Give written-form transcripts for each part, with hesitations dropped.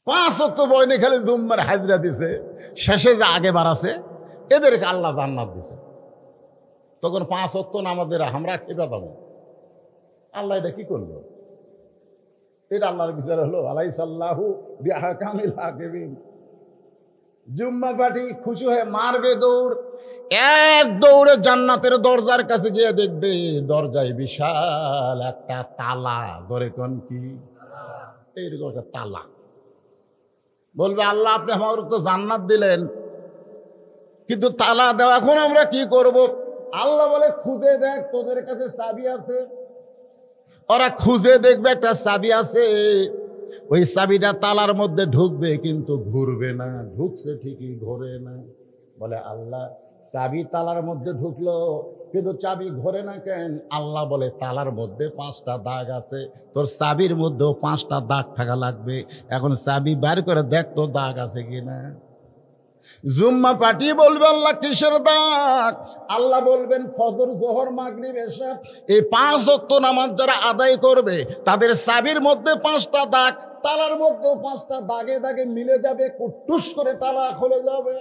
5 ওয়াক্ত পড়েনি, খালি জুম্মার হাজরা দিছে, শেষে যে আগে বাড়াছে এদেরকে আল্লাহ জান্নাত দিছে। তখন 5 ওয়াক্ত নামাজের আমরা খেপে যাবো, আল্লাহ এটা কি করলো? এটা আল্লাহর বিচার হলো? আলাইসাল্লাহু বিআহকামিল হাকিমিন। জুম্মা পার্টি খুশি হয়ে মারবে দৌড়, এক দৌড়ে জান্নাতের দরজার কাছে গিয়ে দেখবে দরজায় বিশাল একটা তালা। ধরে কোন কি? এইরকম একটা তালা। বলবে আল্লাহ আপনি আমার তো জান্নাত দিলেন, কিন্তু তালা দেওয়া, এখন আমরা কি করব? আল্লাহ বলে খুঁজে দেখ, তোদের কাছে চাবি আছে। ওরা খুঁজে দেখবে একটা চাবি আছে, ওই চাবিটা তালার মধ্যে ঢুকবে কিন্তু ঘুরবে না। ঢুকছে ঠিকই, ঘোরে না। বলে আল্লাহ চাবি তালার মধ্যে ঢুকলো কিন্তু চাবি ঘোরে না কেন? আল্লাহ বলে তালার মধ্যে 5টা দাগ আছে, তোর চাবির মধ্যেও 5টা দাগ থাকা লাগবে। এখন চাবি বের করে দেখ তো দাগ আছে কিনা। জুম্মা পার্টি বলবে আল্লাহ কিসের দাগ? আল্লাহ বলবেন ফজর, জোহর, মাগরিব, এশা, এই 5 ওয়াক্ত নামাজ যারা আদায় করবে তাদের চাবির মধ্যে 5টা দাগ, তালার মধ্যেও 5টা দাগে দাগে মিলে যাবে, কুটুস করে তালা খুলে যাবে।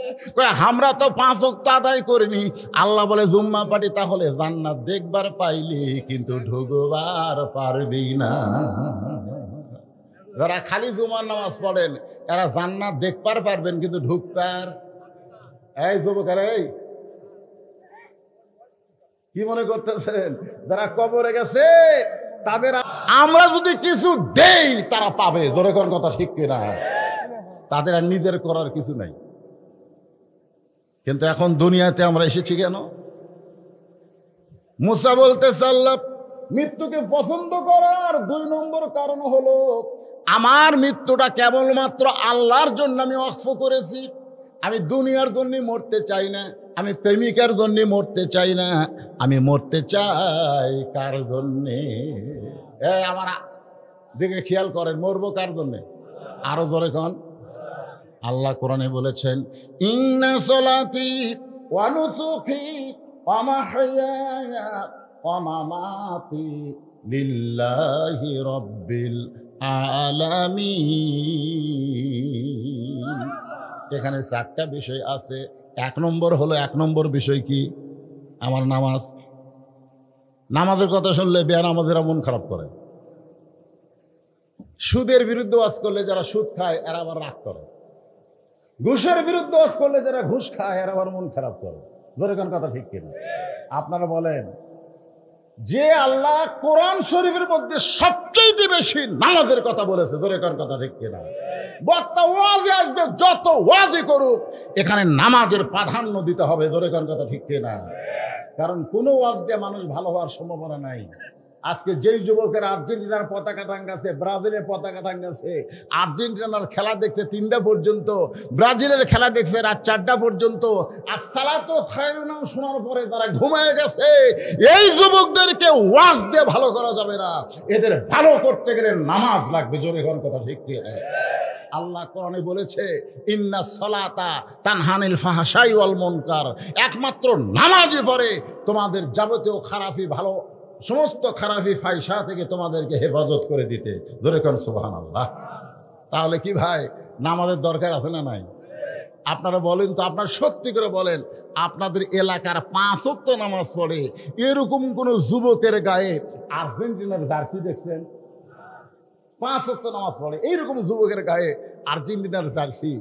আমরা তো 5 ওয়াক্ত আদায় করিনি। আল্লাহ বলে জুম্মা পার্টি তাহলে জান্নাত দেখবার পাইলি কিন্তু ঢুকবার পারবি না। যারা খালি জুমার নামাজ পড়েন এরা জান্নাত দেখবার পারবেন কিন্তু ঢুকবার। এই যুবকেরা, এই কি মনে করতেছেন? যারা কবরে গেছে তাদের আমরা যদি কিছু দেই তারা পাবে। জোরে কোন কথা ঠিক কিনা? তাদের আর নিজের করার কিছু নাই। কিন্তু এখন দুনিয়াতে আমরা এসেছি কেন? মুসা বলতেছে আল্লাহ মৃত্যুকে পছন্দ করার 2 নম্বর কারণ হলো আমার মৃত্যুটা কেবলমাত্র আল্লাহর জন্য আমি ওয়াকফ করেছি। আমি দুনিয়ার জন্য মরতে চাই না, আমি প্রেমিকার জন্য মরতে চাই না, আমি মরতে চাই কার জন্যে? আমার দিকে খেয়াল করেন, মরবো কার জন্যে? আরো জোরে কোন? আল্লাহ কোরআনে বলেছেন ইন্না সলাতি ওয়া নুসুকি ওয়া মাহইয়ায়া ওয়া মামাতি লিল্লাহি রাব্বিল আলামিন। এখানে 4টা বিষয় আছে। 1 নম্বর হলো, 1 নম্বর বিষয় কি? আমার নামাজ। নামাজের কথা শুনলে বেনামাজিরা মন খারাপ করে। সুদের বিরুদ্ধে ওয়াজ করলে যারা সুদ খায় এরা আবার রাগ করে। ঘুষের বিরুদ্ধে ওয়াজ করলে যারা ঘুষ খায় এরা আবার মন খারাপ করে। ধরে কোন কথা ঠিক কিনা? আপনারা বলেন, যে আল্লাহ কোরআন শরীফের মধ্যে সবচেয়ে বেশি নামাজের কথা বলেছে, ধরে কোন কথা ঠিক কিনা? বক্তা ওয়াজে আসবে, যত ওয়াজে করুক, এখানে নামাজের প্রাধান্য দিতে হবে। ধরে কোন কথা ঠিক কিনা? কারণ কোনো ওয়াজ দিয়ে মানুষ ভালো হওয়ার সম্ভাবনা নাই। আজকে যেই যুবকের আর্জেন্টিনার পতাকা টাঙ্গাছে, ব্রাজিলের পতাকা টাঙ্গাছে, আর্জেন্টিনার খেলা দেখছে 3টা পর্যন্ত, ব্রাজিলের খেলা দেখছে রাত 4টা পর্যন্ত, আর সালাতো খায়রুন নাম শোনার পরে তারা ঘুমায় গেছে, এই যুবকদেরকে ওয়াজ দিয়ে ভালো করা যাবে না। এদের ভালো করতে গেলে নামাজ লাগবে। জোরে কোন কথা ঠিক কি? আল্লাহ কোরআনে বলেছে ইন্না সলাতা তানহানিল ফাহশাই ওয়াল মুনকার। একমাত্র নামাজই পড়ে তোমাদের যাবতীয় খারাপি, ভালো সমস্ত খারাপি ফাইসা থেকে তোমাদেরকে হেফাজত করে দিতে। ধরে কোন সুবহানাল্লাহ। তাহলে কি ভাই নামাজের দরকার আছে না নাই? আপনারা বলেন তো, আপনার সত্যি করে বলেন, আপনাদের এলাকার 5 ওয়াক্ত নামাজ পড়ে এরকম কোন যুবকের গায়ে আর্জেন্টিনার জার্সি দেখছেন? 5 ওয়াক্ত নামাজ পড়ে এইরকম যুবকের গায়ে আর্জেন্টিনার জার্সি,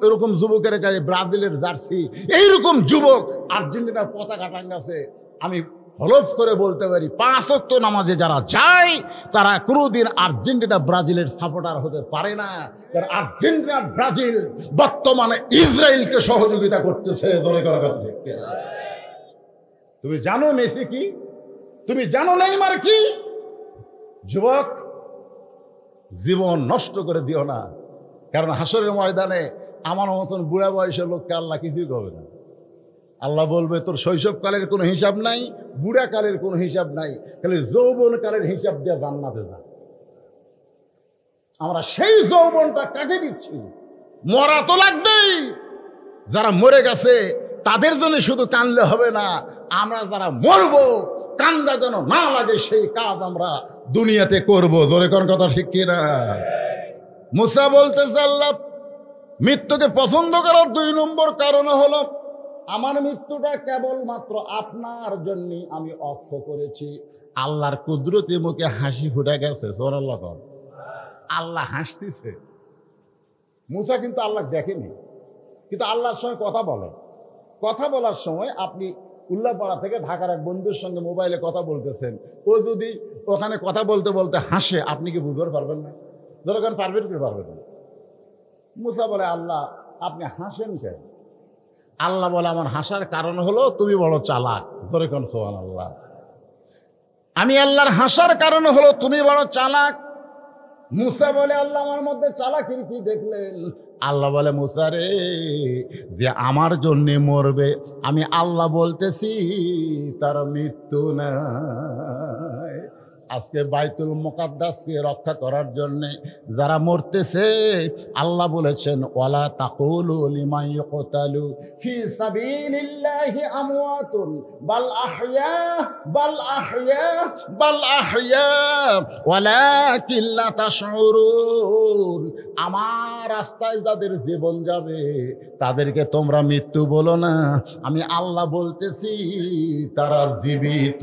এরকম যুবকের গায়ে ব্রাজিলের জার্সি, এইরকম যুবক আর্জেন্টিনার পতাকা টাঙ্গাছে। আমি হলফ করে বলতে পারি 5 ওয়াক্ত নামাজে যারা যায় তারা কোনোদিন আর্জেন্টিনা ব্রাজিলের সাপোর্টার হতে পারে না। কারণ আর্জেন্টিনা ব্রাজিল বর্তমানে ইসরায়েলকে সহযোগিতা করতেছে। তুমি জানো মেসি কি? তুমি জানো নেইমার কি? যুবক, জীবন নষ্ট করে দিও না। কারণ হাসরের ময়দানে আমার মতন বুড়া বয়সের লোককে আল্লাহ কিছুই করবে না। আল্লাহ বলবে তোর শৈশবকালের কোনো হিসাব নাই, বুড়া কালের কোনো হিসাব নাই, খালি যৌবন কালের হিসাব দিয়ে জান্নাতে যা। আমরা সেই যৌবনটা কাজে দিচ্ছি। মরা তো লাগবেই। যারা মরে গেছে তাদের জন্য শুধু কানলে হবে না, আমরা যারা মরবো কান্দা যেন না লাগে সেই কাজ আমরা দুনিয়াতে করবো। জোরে কোন কথা ঠিক কিনা? মুসা বলতেছে, আল্লাহ মৃত্যুকে পছন্দ করার 2 নম্বর কারণ হলো আমার মৃত্যুটা কেবলমাত্র আপনার জন্য আমি অক্ষ করেছি। আল্লাহর কুদরতি মুখে হাসি ফুটে গেছে। সুবহানাল্লাহ। আল্লাহ হাসতেছে। মুসা কিন্তু আল্লাহ দেখেনি, কিন্তু আল্লাহর সঙ্গে কথা বলে। কথা বলার সময় আপনি উল্লাপাড়া থেকে ঢাকার এক বন্ধুর সঙ্গে মোবাইলে কথা বলতেছেন, ও যদি ওখানে কথা বলতে বলতে হাসে, আপনি কি বুঝতে পারবেন না? দরকার পারবেন কি পারবেন না? মুসা বলে, আল্লাহ আপনি হাসেন কেন? আল্লাহ বলে, আমার হাসার কারণ হলো তুমি বড় চালাক। ধরে কোন সুবহানাল্লাহ। আমি আল্লাহর হাসার কারণ হলো তুমি বড় চালাক। মুসা বলে, আল্লাহ আমার মধ্যে চালাকির কি দেখলেন? আল্লাহ বলে, মুসা রে, যে আমার জন্য মরবে আমি আল্লাহ বলতেছি তার মৃত্যু নাই। আজকে বাইতুল মুকাদ্দাসকে রক্ষা করার জন্য যারা মরতেছে, আল্লাহ বলেছেন, ওয়ালা তাকুলু লিমান ইউকতালু ফি সাবিলিল্লাহি আমওয়াতুন বাল আহইয়া বাল আহইয়া বাল আহইয়া ওয়ালাকিন লা তাশউরুন। আমার রাস্তায় যাদের জীবন যাবে তাদেরকে তোমরা মৃত্যু বলো না, আমি আল্লাহ বলতেছি তারা জীবিত।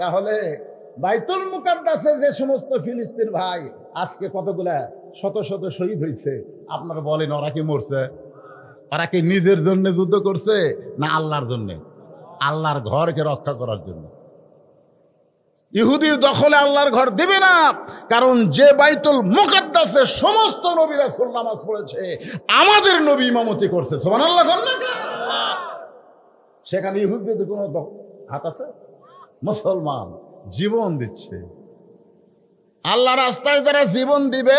তাহলে বাইতুল মুকাদ্দাসে যে সমস্ত ফিলিস্তিন ভাই আজকে কতগুলা শত শত শহীদ হয়েছে, আপনারা বলেন ওরা কি মরছে? ওরা কি নিজের জন্য যুদ্ধ করছে না আল্লাহর জন্য? আল্লাহর ঘরকে রক্ষা করার জন্য। ইহুদির দখলে আল্লাহর ঘর দিবে না, কারণ যে বাইতুল মুকাদ্দাসে সমস্ত নবী রাসূল নামাজ পড়েছে, আমাদের নবী ইমামতি করছে। সুবহানাল্লাহ। সেখানে ইহুদিদের কোনো হাত আছে? মুসলমান জীবন দিচ্ছে। আল্লাহ রাস্তায় যারা জীবন দিবে,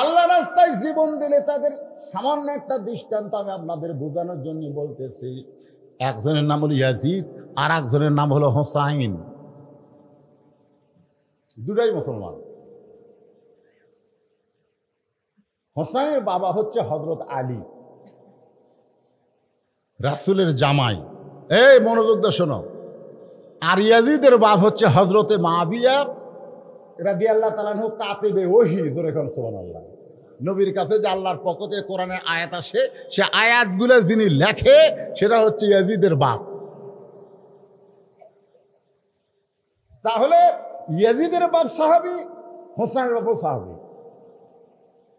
আল্লাহ রাস্তায় জীবন দিলে তাদের সামান্য একটা দৃষ্টান্ত আমি আপনাদের বোঝানোর জন্য বলতেছি। একজনের নাম হলো ইয়াজিদ, আর একজনের নাম হলো হোসাইন। দুটাই মুসলমান। হোসাইনের বাবা হচ্ছে হযরত আলী, রাসূলের জামাই। এই মনোযোগ দিয়ে শোনো। আর ইয়াজিদের বাপ হচ্ছে হযরতে মুআবিয়া রাদিয়াল্লাহু তাআলা আনহু, কাতিবে ওহী। ধরে কোন সুবহানাল্লাহ। নবীর কাছে যে আল্লাহর পক্ষ থেকে কোরআনের আয়াত আসে, সে আয়াতগুলো যিনি লেখে সেটা হচ্ছে ইয়াজিদের বাপ। তাহলে ইয়াজিদের বাপ সাহাবী, হোসাইনের বাপও সাহাবী।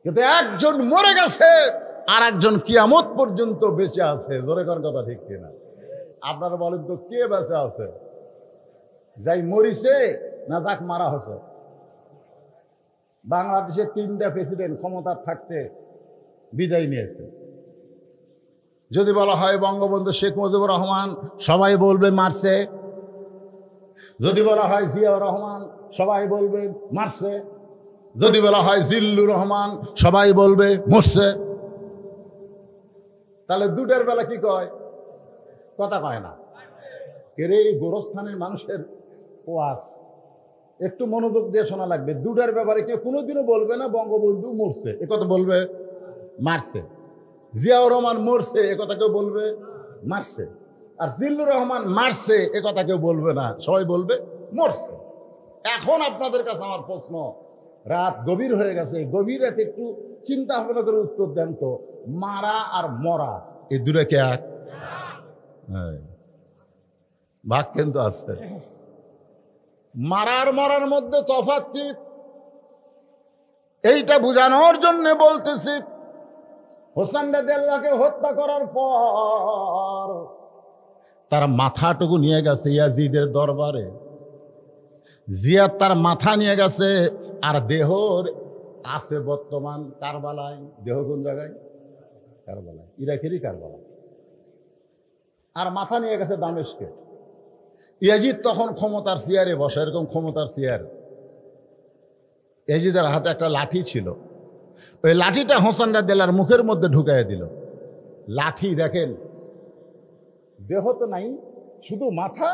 কিন্তু একজন মরে গেছে, আর একজন কিয়ামত পর্যন্ত বেঁচে আছে। ধরে কোন কথা ঠিক কিনা? আপনারা বলেন তো, কে বেঁচে আছে? যাই মরিছে না যাক মারা হয়েছে? বাংলাদেশের 3টা প্রেসিডেন্ট ক্ষমতার থাকতে বিদায় নিয়েছে। যদি বলা হয় বঙ্গবন্ধু শেখ মুজিবুর রহমান, সবাই বলবে মারছে। যদি বলা হয় জিয়াউর রহমান, সবাই বলবে মারছে। যদি বলা হয় জিল্লুর রহমান, সবাই বলবে মরছে। তাহলে দুটার বেলা কি কয়? কথা কয় না। কেরে গোরস্থানের মানুষের ওয়াজ একটু মনোযোগ দিয়ে শোনা লাগবে। দুটার ব্যাপারে কেউ কোনোদিনও বলবে না বঙ্গবন্ধু মরছে, এ কথা বলবে মারছে। জিয়াউর রহমান মরছে, এ কথা কেউ বলবে মারছে। আর জিল্লুর রহমান মারছে, এ কথা কেউ বলবে না, সবাই বলবে মরছে। এখন আপনাদের কাছে আমার প্রশ্ন, রাত গভীর হয়ে গেছে, গভীর রাতে একটু চিন্তা ভাবনা করে উত্তর দেন তো, মারা আর মরা এই দুটাকে এক? ভাগ কিন্তু আছে। মারার মরার মধ্যে তফাৎ কি, এইটা বোঝানোর জন্য বলতেছি। হোসেন রাদিয়াল্লাহকে হত্যা করার পর তার মাথাটুকু নিয়ে গেছে ইয়াজিদের দরবারে। জিয়াদ তার মাথা নিয়ে গেছে, আর দেহর আছে বর্তমান কারবালায়। দেহ কোন জায়গায়? কারবালায়, ইরাকেরই কারবালায়। আর মাথা নিয়ে গেছে দামেস্কে। ইয়াজিদ তখন ক্ষমতার চেয়ারে বসে, এরকম ক্ষমতার চেয়ার। ইয়াজিদের হাতে একটা লাঠি ছিল, ওই লাঠিটা হোসেন রাদিয়াল্লাহর মুখের মধ্যে ঢুকাইয়া দিল। লাঠি দেখেন, দেহ তো নাই, শুধু মাথা,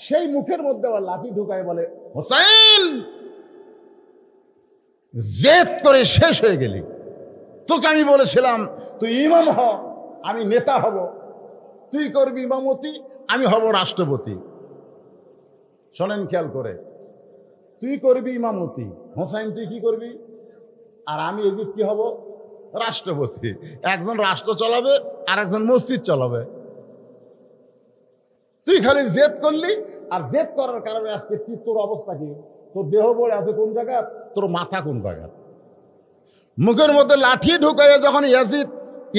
সেই মুখের মধ্যে আবার লাঠি ঢুকায় বলে, হোসেন জেদ করে শেষ হয়ে গেলি। তোকে আমি বলেছিলাম তুই ইমাম হ, আমি নেতা হব, তুই করবি ইমামতি, আমি হব রাষ্ট্রপতি। শোনেন খেয়াল করে, তুই করবি ইমামতি, হোসাইন তুই কি করবি, আর আমি এদিক কি হব, রাষ্ট্রপতি। একজন রাষ্ট্র চালাবে আর একজন মসজিদ চালাবে। তুই খালি জেদ করলি, আর জেদ করার কারণে আজকে তোর অবস্থা কি, তোর দেহ বলে আছে কোন জায়গা, তোর মাথা কোন জায়গা। মুখের মধ্যে লাঠি ঢুকাইয়া যখন ইয়াজিদ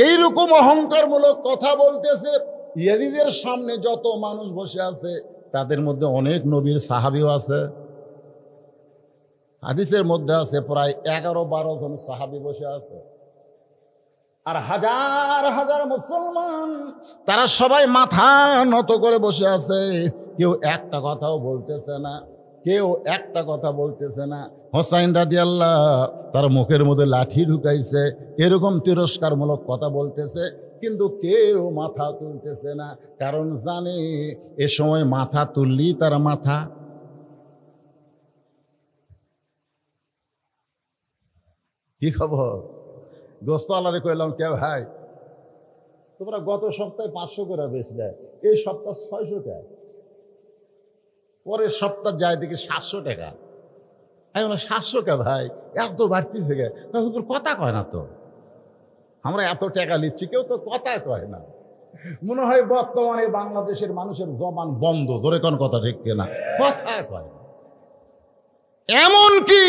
এইরকম অহংকারমূলক কথা বলতেছে, ইয়াজিদের সামনে যত মানুষ বসে আছে তাদের মধ্যে অনেক নবীর সাহাবীও আছে। হাদিসের মধ্যে আছে প্রায় 11-12 জন সাহাবী বসে আছে, আর হাজার হাজার মুসলমান তারা সবাই মাথা নত করে বসে আছে। কেউ একটা কথাও বলতেছে না, কেউ একটা কথা বলতেছে না। হোসাইন রাদিয়াল্লাহ তার মুখের মধ্যে লাঠি ঢুকাইছে, এরকম তিরস্কারমূলক কথা বলতেছে, কিন্তু কেউ মাথা তুলতেছে না, কারণ জানে এ সময় মাথা তুললি তার মাথা। কি খবর? গোস্ত আলারে কইলাম, কে ভাই তোমরা গত সপ্তাহে 500 করে বেচলে, এই সপ্তাহ 600 টাকা, পরের সপ্তাহ যায় দেখি 700 টাকা। আমি বললাম 700 কে ভাই, এত বাড়তিছে গে? তোর কথা কয় না তো, আমরা এত টাকা নিচ্ছি, কেউ তো কথা কয় না। মনে হয় বর্তমানে বাংলাদেশের মানুষের জবান বন্ধ, ধরে কোন কথা ঠিক কিনা, কথা কয় না। এমনকি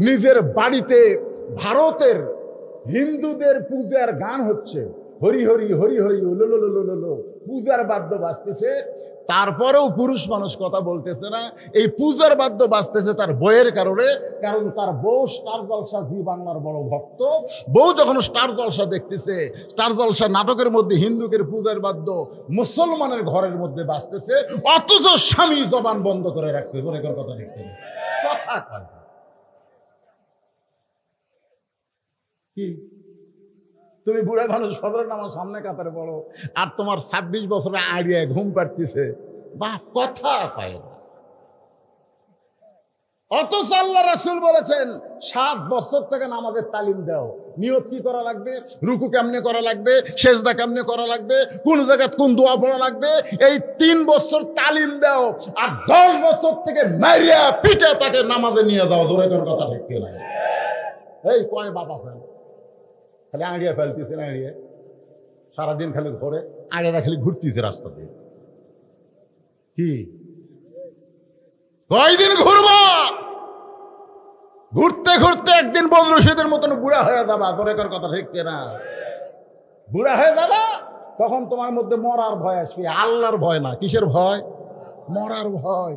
নিজের বাড়িতে ভারতের হিন্দুদের পূজার গান হচ্ছে, হরি হরি হরি হরি উলো, পূজার বাদ্য বাজতেছে, তারপরেও পুরুষ মানুষ কথা বলতেছে না। এই পূজার বাদ্য বাজতেছে তার বউয়ের কারণে, কারণ তার বউ স্টার জলসা, জি বাংলার বড় ভক্ত। বউ যখন স্টার জলসা দেখতেছে, স্টার জলসা নাটকের মধ্যে হিন্দুদের পূজার বাদ্য মুসলমানের ঘরের মধ্যে বাজতেছে, অথচ স্বামী জবান বন্ধ করে রাখছে। ধরে কথা দেখতে কথা কয় কি? তুমি বুড়া মানুষ, ফজরের নামাজ সামনে কাতারে পড়ো, আর তোমার 26 বছরে আড়িয়ে ঘুম পাড়তেছে, বা কথা কয় না। অথচ আল্লাহ রাসূল বলেছেন 7 বছর থেকে নামাজের তালিম দাও। নিয়ত কি করা লাগবে, রুকু কেমনে করা লাগবে, সেজদা কেমনে করা লাগবে, কোন জায়গায় কোন দোয়া পড়া লাগবে, এই 3 বছর তালিম দাও। আর 10 বছর থেকে মারিয়া পিঠে তাকে নামাজে নিয়ে যাও। জোরে কোন কথা ঠিক কি নাই? এই কয় বাপ আছেন, খালি আড়িয়া ফেলতেছে না, আড়িয়ে সারাদিন খালি ঘরে আড়িয়ারা খালি ঘুরতেছে রাস্তা দিয়ে। কি কয়দিন ঘুরবো? ঘুরতে ঘুরতে একদিন বদরশীদের মতন বুড়া হয়ে যাবা। তোরেকার কথা ঠিক কিনা? বুড়া হয়ে যাবা, তখন তোমার মধ্যে মরার ভয় আসবে, আল্লাহর ভয় না। কিসের ভয়? মরার ভয়।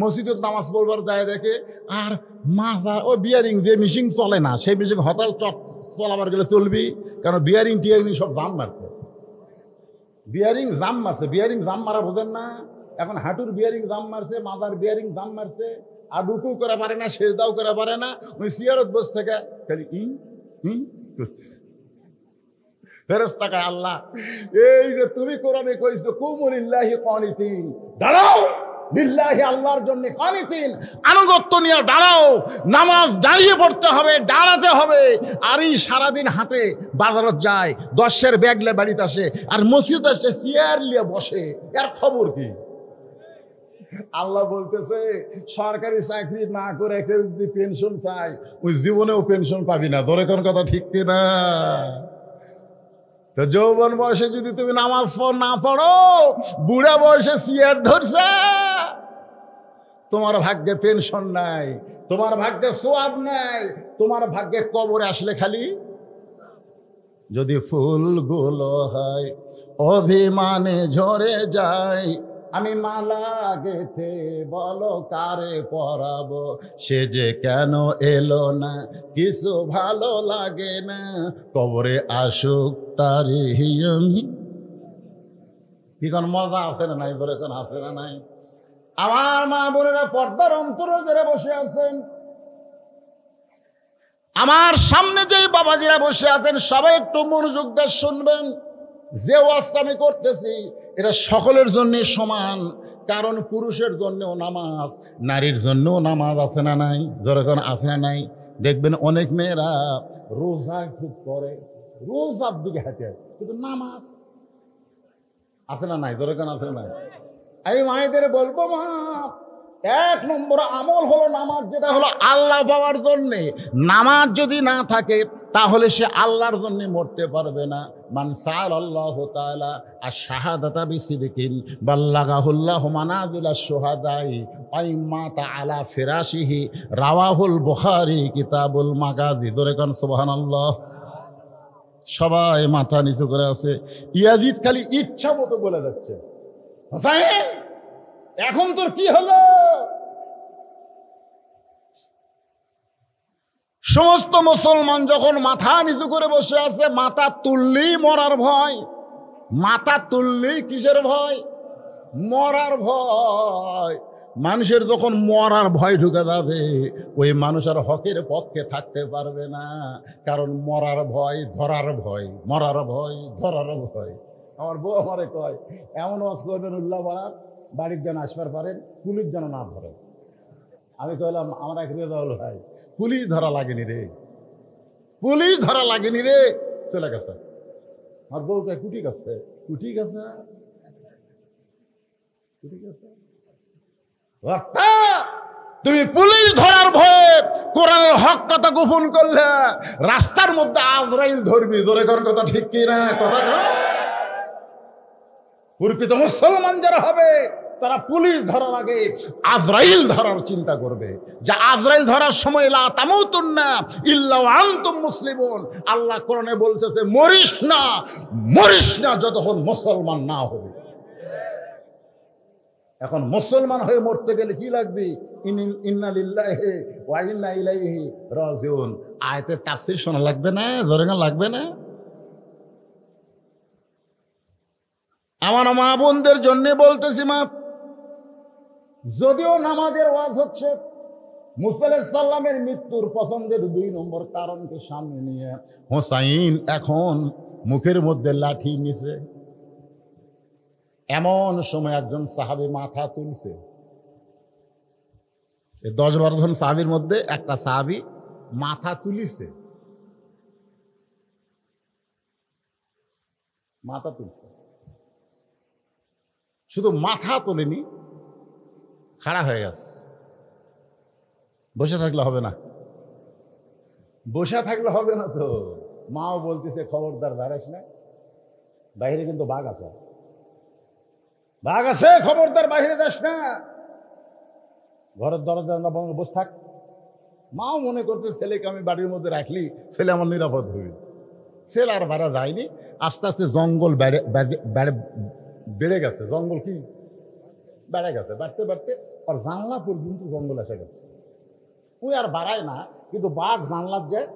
মসজিদের নামাজ পড়বার যায় দেখে, আর মাজা ও বিয়ারিং যে মিশিং চলে না, সেই মিশিং হতাল চট চলাবার গেলে চলবি, কারণ বিয়ারিং টিয়ারিং সব জাম মারছে। বিয়ারিং জাম মারছে, বিয়ারিং জাম মারা বোঝেন না? এখন হাঁটুর বিয়ারিং জাম মারছে, মাথার বিয়ারিং জাম মারছে, আর রুকু করে পারে না, সেজদাও করে পারে না, ওই সিয়ারত বসে থেকে খালি করতেছে। ফেরেশতা কয়, আল্লাহ এই যে তুমি কোরআনে কইছো কুমু লিল্লাহি কানিতিন, দাঁড়াও লিল্লাহি আল্লাহর জন্য কানিতিন, আনুগত্য নিয়ে দাঁড়াও, নামাজ দাঁড়িয়ে পড়তে হবে, দাঁড়াতে হবে। আর এই সারাদিন হাতে বাজারত যায়, 10-এর ব্যাগ নিয়ে বাড়িতে আসে, আর মসজিদ আসে চেয়ার নিয়ে বসে, এর খবর কি? আল্লাহ বলতেছে সরকারি চাকরি না করে কেউ যদি পেনশন চায়, ওই জীবনেও পেনশন পাবি না। ধরে কোন কথা ঠিক কিনা? তো যৌবন বয়সে যদি তুমি নামাজ না পড়ো, বুড়া বয়সে চেয়ার ধরছে, তোমার ভাগ্যে পেনশন নাই, তোমার ভাগ্যে সোয়াব নাই, তোমার ভাগ্যে কবরে আসলে খালি। যদি ফুলগুলো হয় অভিমানে ঝরে যায়, আমি মালা গেথে বলো কারে পরাবো, সে যে কেন এলো না, কিছু ভালো লাগে না, কবরে আসুক তারে আমি। কি কোন মজা আছে না নাই? ধরে কোন আছে না নাই? আমার মা বোনেরা পর্দার অন্তরে যারা বসে আছেন, আমার সামনে যে বাবাজিরা বসে আছেন, সবাই একটু মনোযোগ দিয়ে শুনবেন। যে ওয়াজটা আমি করতেছি এটা সকলের জন্য সমান, কারণ পুরুষের জন্যও নামাজ, নারীর জন্যও নামাজ আছে না নাই? যখন আছে না নাই? দেখবেন অনেক মেয়েরা রোজা খুব করে, রোজার দিকে হাঁটে, কিন্তু নামাজ আছে না নাই? যখন আছে না নাই? এই মায়েদের বলবো, মা এক নম্বর আমল হলো নামাজ, যেটা হলো আল্লাহ পাওয়ার জন্যে। নামাজ যদি না থাকে তাহলে সে আল্লাহর জন্য মরতে পারবে না। মান সাআলাল্লাহু তাআলা আশ-শাহাদাতা বিসিদকিন বাল্লাগাহুল্লাহু মানাজিলাশ শুহাদাই ওয়া মাতা আলা ফিরাশিহি রাওয়াহুল বুখারী কিতাবুল মাগাজি। ধরে কোন সুবহানাল্লাহ। সবাই মাথা নিচু করে আছে। ইয়াজিদ খালি ইচ্ছা মতো বলে যাচ্ছে, হোসেন এখন তোর কি হলো? সমস্ত মুসলমান যখন মাথা নিচু করে বসে আছে, মাথা তুললেই মরার ভয়। মাথা তুললেই কিসের ভয়? মরার ভয়। মানুষের যখন মরার ভয় ঢুকে যাবে, ওই মানুষ আর হকের পক্ষে থাকতে পারবে না। কারণ মরার ভয়, ধরার ভয়, মরার ভয়, ধরার ভয়। আমার বউ আমারে কয়, এমন ওয়াজ করবেন উল্লাহ বাড়ার বাড়ির যেন আসবার পারেন, পুলিশ যেন না ধরে। আমি কইলাম, আমার এক রেজাউল ভাই, পুলিশ ধরা লাগেনি রে, পুলিশ ধরা লাগেনি রে, চলে গেছে। আমার বউ কয়, কুটি গেছে, কুটি গেছে, কুটি গেছে। তুমি পুলিশ ধরার ভয়ে কোরআনের হক কথা গোপন করলে, রাস্তার মধ্যে আজরাইল ধরবি। জোরে কোন কথা ঠিক কি না? কথা প্রকৃত মুসলমান যারা হবে তারা পুলিশ ধরার আগে আজরাইল ধরার চিন্তা করবে, যে আজরাইল ধরার সময় লা তামুতুন্না ইল্লা ওয়া আনতুম মুসলিমুন। আল্লাহ কোরআনে বলতেছে, মরিস না, মরিস না যতক্ষণ মুসলমান না হবে। এখন মুসলমান হয়ে মরতে গেলে কি লাগবে? ইন্না লিল্লাহি ওয়া ইন্না ইলাইহি রাজিউন। আয়াতের তাফসীর শোনা লাগবে না? জোরে লাগবে না? আমার মা বোনদের জন্য বলতেছি, মা, যদিও নামাজের ওয়াজ হচ্ছে, মুসা আলাইহিস সালামের মৃত্যুর পছন্দের 2 নম্বর কারণকে সামনে নিয়ে হোসাইন এখন মুখের মধ্যে লাঠি নিছে। এমন সময় একজন সাহাবী মাথা তুলছে। 10-12 জন সাহাবীর মধ্যে একটা সাহাবী মাথা তুলিছে, মাথা তুলছে। শুধু মাথা তোলেনি, খাড়া হয়ে গেছে। বসে থাকলে হবে না, বসে থাকলে হবে না তো। মাও বলতেছে, খবরদার বাইরেস না, বাইরে কিন্তু বাঘ আছে, বাঘ আছে, খবরদার বাইরে যাস না, ঘরের দরজা বন্ধ, বসে থাক। মাও মনে করছে ছেলেকে আমি বাড়ির মধ্যে রাখলি ছেলে আমার নিরাপদ হবে। ছেলে আর বাড়া যায়নি। আস্তে আস্তে জঙ্গল বেড়ে গেছে। জঙ্গল কি বেড়ে গেছে, বাড়তে বাড়তে আর জানলা পর্যন্ত জঙ্গল এসে গেছে। ওই আর বাড়ায় না, কিন্তু বাঘ জানলার যায়।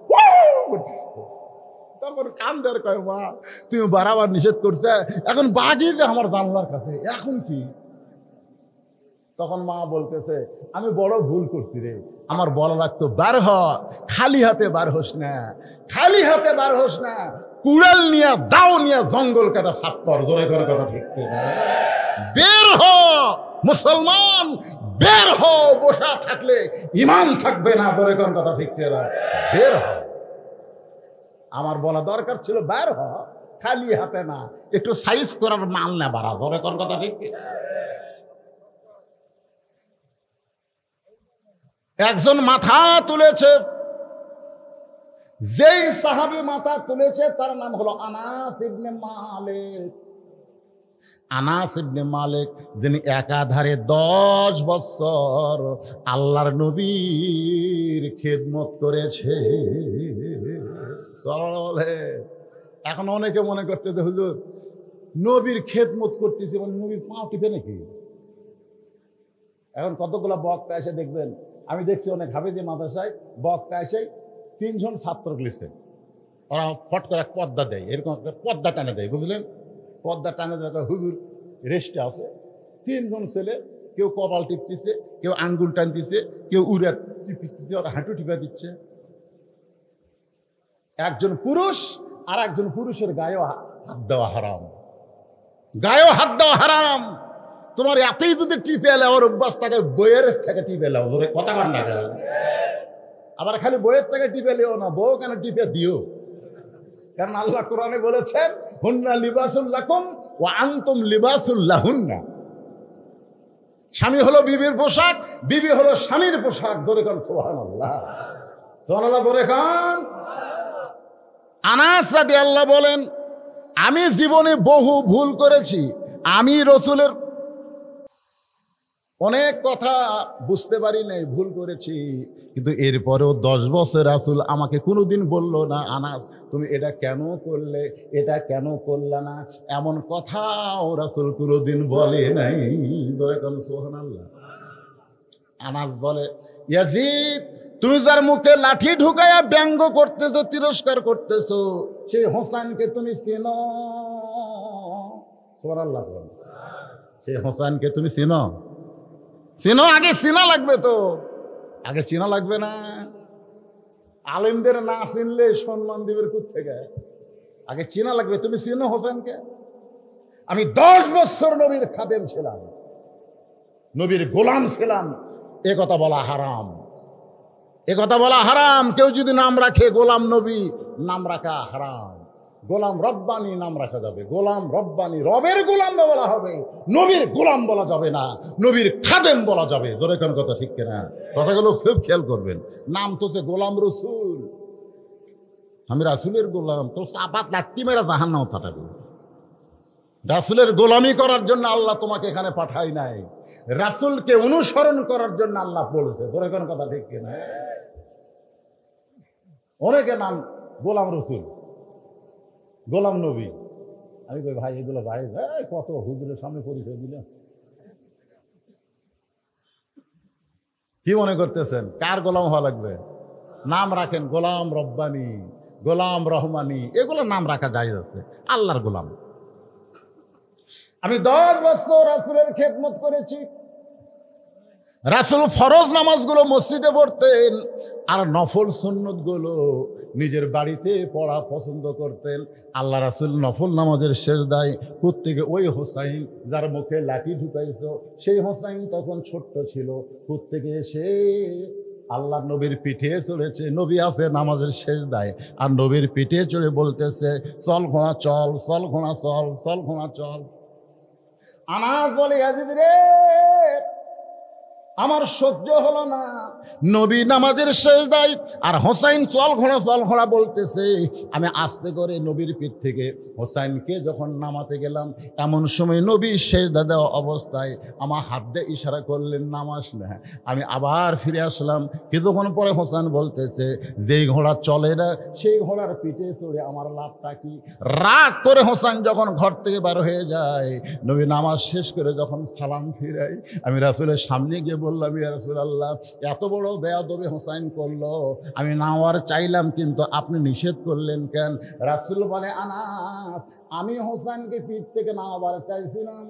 তারপর কান দেওয়ার কয়, মা তুমি বাড়াবার নিষেধ করছে, এখন বাঘই যে আমার জানলার কাছে, এখন কি? তখন মা বলতেছে, আমি বড় ভুল করছি রে, আমার বলা লাগতো বার হ, খালি হাতে বার হোস না, খালি হাতে বার হোস না, কুড়াল নিয়ে দাও নিয়ে জঙ্গল কাটা সাফ কর। জোরে করে কথা ঠিক না? বের হ মুসলমান, বের হ। বসা থাকলে ইমান থাকবে না। জোরে করে কথা ঠিক না? বের হ। আমার বলা দরকার ছিল বের হ, খালি হাতে না, একটু সাইজ করার মাল না বাড়া। জোরে করে কথা ঠিক না? একজন মাথা তুলেছে, যেই সাহাবী মাথা তুলেছে তার নাম হলো আনাস ইবনে মালিক। আনাস ইবনে মালিক, যিনি একাধারে 10 বছর আল্লাহর নবীর খেদমত করেছে। এখন অনেকে মনে করতে, হুজুর নবীর খেদমত করতেছে মানে নবীর পাও টিপে নাকি? এখন কতগুলো বক্তা এসে দেখবেন, আমি দেখছি অনেক হাফেজি মাদ্রাসায় বক্তা এসে 3 জন ছাত্র লিখছে, ওরা ফট করে এক পর্দা দেয়, এরকম একটা পর্দা টানে দেয়, বুঝলেন? পর্দা টানে দেয়, হুজুর রেস্টে আছে। 3 জন ছেলে, কেউ কপাল টিপতেছে, কেউ আঙ্গুল টানতেছে, কেউ উড়া টিপতেছে, ওরা হাঁটু টিপা দিচ্ছে। একজন পুরুষ আর একজন পুরুষের গায়েও হাত দেওয়া হারাম, গায়েও হাত দেওয়া হারাম। তোমার এতই যদি টিপে এলে ওর অভ্যাস থাকে, বইয়ের থেকে টিপে এলাও। ধরে কথা কর না, আবার খালি বইয়ের থেকে টিপে এলেও না, বউ কেন টিপে দিও। কারণ আল্লাহ কোরআনে বলেছেন, হুন্না লিবাসুল লাকুম ওয়া আনতুম লিবাসুল লাহুন্না। স্বামী হলো বিবির পোশাক, বিবি হলো স্বামীর পোশাক। ধরে কান সুবহানাল্লাহ, সুবহানাল্লাহ ধরে কান। আনাস রাদিয়াল্লাহু বলেন, আমি জীবনে বহু ভুল করেছি। আমি রসুলের অনেক কথা বুঝতে পারি নাই, ভুল করেছি, কিন্তু এরপরেও 10 বছর রাসূল আমাকে কোনোদিন বলল না, আনাস তুমি এটা কেন করলে, এটা কেন করলে না, এমন কথাও রাসূল কোনোদিন বলে নাই। ধরে কোন সুবহানাল্লাহ। আনাস বলে, ইয়াজিদ তুমি যার মুখে লাঠি ঢুকাইয়া ব্যঙ্গ করতেছো, তিরস্কার করতেছো, সেই হোসেনকে তুমি চেনো? সুবহানাল্লাহ। সেই হোসেনকে তুমি চেনো? চেনো? আগে চেনা লাগবে তো, আগে চেনা লাগবে না? আলেমদের না চিনলে সম্মান দিবের কোত্থেকে? আগে চেনা লাগবে। তুমি চেনো হোসেনকে? আমি 10 বছর নবীর খাদেম ছিলাম, নবীর গোলাম ছিলাম, এ কথা বলা হারাম, এ কথা বলা হারাম। কেউ যদি নাম রাখে গোলাম নবী, নাম রাখা হারাম। গোলাম রব্বানি নাম রাখা যাবে, গোলাম রব্বানি, রবের গোলাম বলা হবে, নবীর গোলাম বলা যাবে না, নবীর খাদেম বলা যাবে। ধরে কোন কথা ঠিক কিনা? কথাগুলো খুব খেয়াল করবেন। নাম তো গোলাম রসুল, আমি রাসূলের গোলাম, তো চাপাত লাত্তি মেরা জাহান্নামে পাঠাবে। রাসূলের গোলামি করার জন্য আল্লাহ তোমাকে এখানে পাঠাই নাই, রাসূলকে অনুসরণ করার জন্য আল্লাহ বলেছে। ধরে কোন কথা ঠিক কিনা? অনেকে নাম গোলাম রসুল, গোলাম নবী। আমি কই ভাই এগুলো ভাই কত হুজুরের সামনে পরিচয় দিল। কি মনে করতেছেন কার গোলাম হওয়া লাগবে? নাম রাখেন গোলাম রব্বানি, গোলাম রহমানি, এগুলো নাম রাখা জায়েজ আছে, আল্লাহর গোলাম। আমি 10 বছর রাসূলের খেদমত করেছি। রাসূল ফরজ নামাজগুলো মসজিদে পড়তেন, আর নফল সুন্নতগুলো নিজের বাড়িতে পড়া পছন্দ করতেন। আল্লাহ রাসূল নফল নামাজের সেজদায় প্রত্যেকে, ওই হোসাইন যার মুখে লাঠি ঢুকাইছো, সেই হোসাইন তখন ছোট্ট ছিল, প্রত্যেকে এসে আল্লাহ নবীর পিঠে চড়েছে। নবী আছে নামাজের সেজদায়, আর নবীর পিঠে চড়ে বলতেছে, চল ঘোড়া চল, চল ঘোড়া চল, চল ঘোড়া চল। আনাস বলে, ইয়াজিদ রে আমার সহ্য হলো না, নবী নামাজের সেজদায় আর হোসাইন চল ঘোড়া বলতেছে। আমি আস্তে করে নবীর পিঠ থেকে হোসাইনকে যখন নামাতে গেলাম, এমন সময় নবী সেজদা দেওয়া অবস্থায় আমার হাত দিয়ে ইশারা করলেন নামাস না। আমি আবার ফিরে আসলাম, কিছুক্ষণ পরে হোসাইন বলতেছে, যেই ঘোড়া চলে না সেই ঘোড়ার পিঠে চড়ে আমার লাভটা কি? রাগ করে হোসাইন যখন ঘর থেকে বার হয়ে যায়, নবী নামাজ শেষ করে যখন সালাম ফিরাই, আমি রাসূলের সামনে গিয়ে বললাম, ইয়া রাসূলুল্লাহ এত বড় বেয়াদবি হোসাইন করলো, আমি নামার চাইলাম কিন্তু আপনি নিষেধ করলেন কেন? রাসূল বলে, আনাস আমি হোসেনকে পিঠ থেকে নামাবার চাইছিলাম,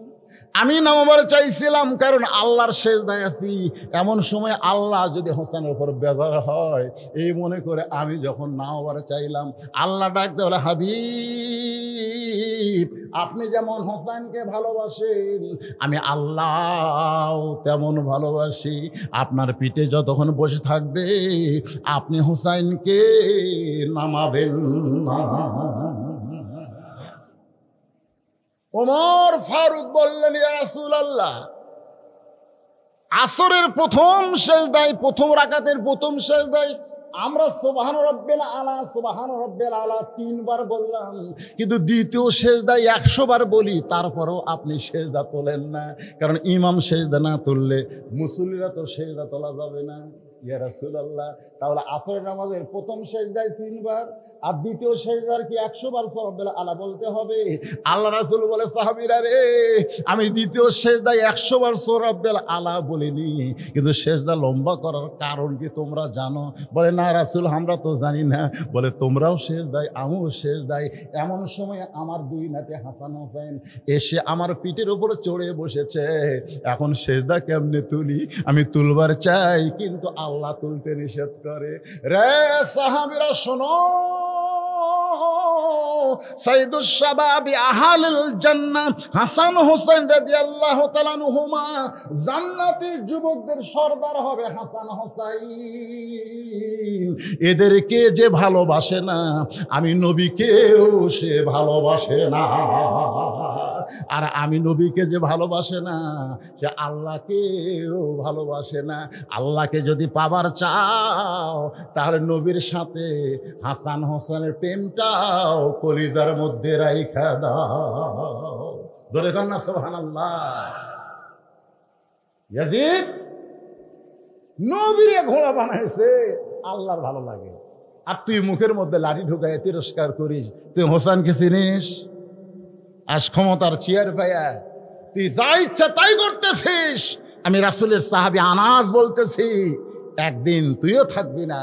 আমি নামাবার চাইছিলাম কারণ আল্লাহর সেজদায় আছি। এমন সময় আল্লাহ যদি হোসেনের উপর বেজার হয়, এই মনে করে আমি যখন নামাবার চাইলাম, আল্লাহ ডাকতে বলে, হাবিব আপনি যেমন হোসেনকে ভালোবাসেন, আমি আল্লাহ তেমন ভালোবাসি। আপনার পিঠে যতক্ষণ বসে থাকবে আপনি হোসেনকে নামাবেন না। ওমর ফারুক বললেন, ইয়া রাসূলুল্লাহ আসরের প্রথম সেজদায়, প্রথম রাকাতের প্রথম সেজদায় আমরা সুবহান রাব্বিল আলা, সুবহান রাব্বিল আলা 3 বার বললাম, কিন্তু দ্বিতীয় সেজদায় 100 বার বলি, তারপরেও আপনি সেজদা তোলেন না, কারণ ইমাম সেজদা না তুললে মুসল্লিরা তো সেজদা তোলা যাবে না। ইয়া রাসূলুল্লাহ তাহলে আসরের নামাজের প্রথম সেজদায় 3 বার আর দ্বিতীয় সেজদার কি 100 বার রাব্বিল আলা বলতে হবে? আল্লাহ রাসূল বলে, সাহাবীরা রে আমি দ্বিতীয় সেজদায় 100 বার রাব্বিল আলা বলিনি, কিন্তু সেজদা লম্বা করার কারণ কি তোমরা জানো? বলে, না রাসূল আমরা তো জানি না। বলে, তোমরাও সেজদায় আমিও সেজদায়। এমন সময় আমার 2 নাতি হাসান হোসেন এসে আমার পিঠের উপরে চড়ে বসেছে। এখন সেজদা কেমনে তুলি? আমি তুলবার চাই কিন্তু আল্লাহ তুলতে নিষেধ করে। রে সাহাবীরা শোনো, সাইয়্যিদুশ শাবাবি আহলিল জান্নাহ হাসান হোসেন রাদিয়াল্লাহু তাআলা আনহুমা জান্নাতি যুবকদের সর্দার হবে হাসান হোসেন। এদেরকে যে ভালোবাসে না, আমি নবীকেও সে ভালোবাসে না। আর আমি নবীকে যে ভালোবাসে না সে আল্লাহকেও ভালোবাসে না। আল্লাহকে যদি পাবার চাও তাহলে নবীর সাথে হাসান হোসেনের প্রেমটাও কলিজার মধ্যে রাইখা দাও। ধরে কর না সুবহানাল্লাহ। ইয়াজিদ নবীরে ঘোড়া বানাইছে, আল্লাহর ভালো লাগে। আর তুই মুখের মধ্যে লাঠি ঢুকায় তিরস্কার করিস। তুই হোসেনকে চিনিস? আজ ক্ষমতার চেয়ার পাইয়া তুই যা ইচ্ছা তাই করতেছিস। আমি রাসূলের সাহাবী আনাস বলতেছি, একদিন তুইও থাকবি না,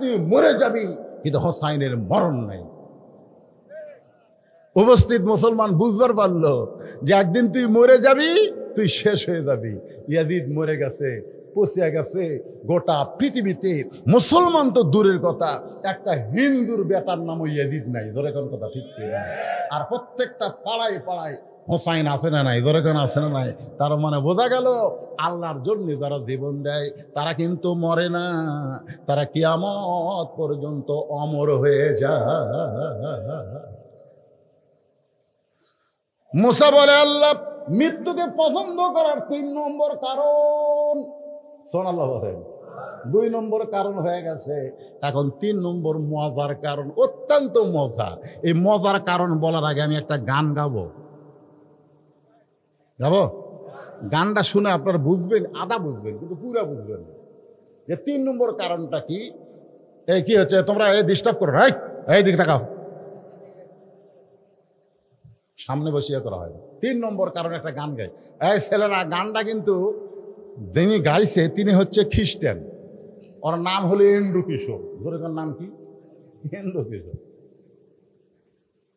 তুই মরে যাবি, কিন্তু হোসাইনের মরণ নাই। উপস্থিত মুসলমান বুঝবার পারলো যে একদিন তুই মরে যাবি, তুই শেষ হয়ে যাবি। ইয়াজিদ মরে গেছে, পচিয়া গেছে। গোটা পৃথিবীতে মুসলমান তো দূরের কথা, একটা হিন্দুর বেটার নামও ইয়াজিদ নাই। ধরে কোন কথা ঠিক না? আর প্রত্যেকটা পাড়ায় পাড়ায় হোসাইন আছে না নাই? ধরে কোন আছে না নাই? তার মানে বোঝা গেল আল্লাহর জন্য যারা জীবন দেয় তারা কিন্তু মরে না, তারা কিয়ামত পর্যন্ত অমর হয়ে যায়। মুসা বলে আল্লাহ মৃত্যুকে পছন্দ করার 3 নম্বর কারণ, সুবহানাল্লাহ বলেন, 2 নম্বর কারণ হয়ে গেছে, এখন 3 নম্বর মজার কারণ, অত্যন্ত মজা। এই মজার কারণ বলার আগে আমি একটা গান গাবো। গানটা শুনে আপনারা বুঝবেন, আধা বুঝবেন কিন্তু পুরা বুঝবেন যে 3 নম্বর কারণটা কি। এই কি হচ্ছে, তোমরা এই ডিস্টার্ব করো, এই দিকে তাকাও, সামনে বসিয়ে করা হয়। 3 নম্বর কারণ একটা গান গায়। এই ছেলেরা, গানটা কিন্তু যিনি গাইছে তিনি হচ্ছে খ্রিস্টান, ওর নাম হলো এন্ড্রু কিশোর। ধরে নাম কি? এন্ড্রু কিশোর।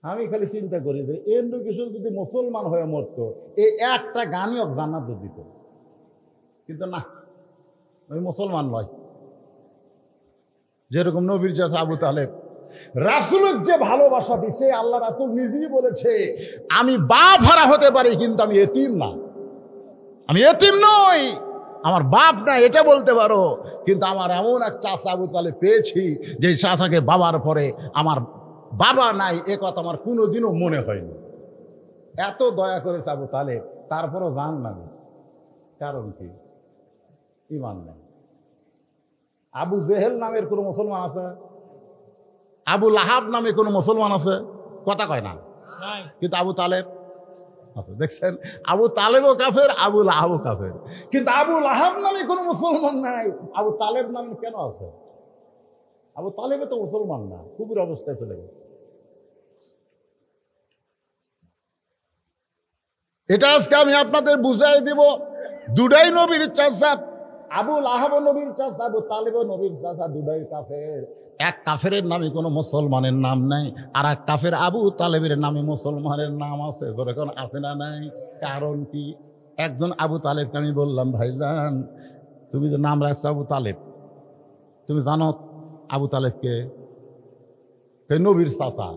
আমি খালি চিন্তা করি যে এন্ড্রু কিশোর যদি মুসলমান হয়ে মরতো, এই একটা গানই ওকে জান্নাত দিত, কিন্তু না, ওই মুসলমান নয়। যেরকম নবীর চাচা আবু তালেব রাসূলের যে ভালোবাসা দিছে, আল্লাহ রাসূল নিজেই বলেছে আমি বাপ হারা হতে পারি কিন্তু আমি এতিম না, আমি এতিম নই, আমার বাপ না এটা বলতে পারো, কিন্তু আমার এমন এক চাচা আবু তালেব পেয়েছি যে চাচাকে বাবার পরে আমার বাবা নাই, এ কথা আমার কোনোদিনও মনে হয়নি। এত দয়া করেছে আবু তালেব, তারপরও জান না। কারণ কি? ঈমান নাই। আবু জেহেল নামের কোনো মুসলমান আছে? আবু লাহাব নামে কোনো মুসলমান আছে? কথা কয় না, কিন্তু আবু তালেব আছে। দেখছেন, আবু তালেবও কাফের, আবু লাহাবও কাফের, কিন্তু আবু লাহাব নামে কোনো মুসলমান নাই। আবু তালেব নামে কেন আছে? আবু তালেবে তো মুসলমান না, কুফুর অবস্থায় চলে গেছে। এটা আজকে আমি আপনাদের বুঝাই দিব। দুটাই নবীর চাচা, আবু লাহাব নবীর চাচা, আবু তালেব নবীর চাচা, দুটাই কাফের। এক কাফের নামে কোনো মুসলমানের নাম নাই, আর এক কাফের আবু তালেবের নামে মুসলমানের নাম আছে। যখন আছে না নাই? কারণ কি? একজন আবু তালেবকে আমি বললাম, ভাইজান তুমি যে নাম রাখছো আবু তালেব, তুমি জানো আবু তালেবকে? নবীর চাচা।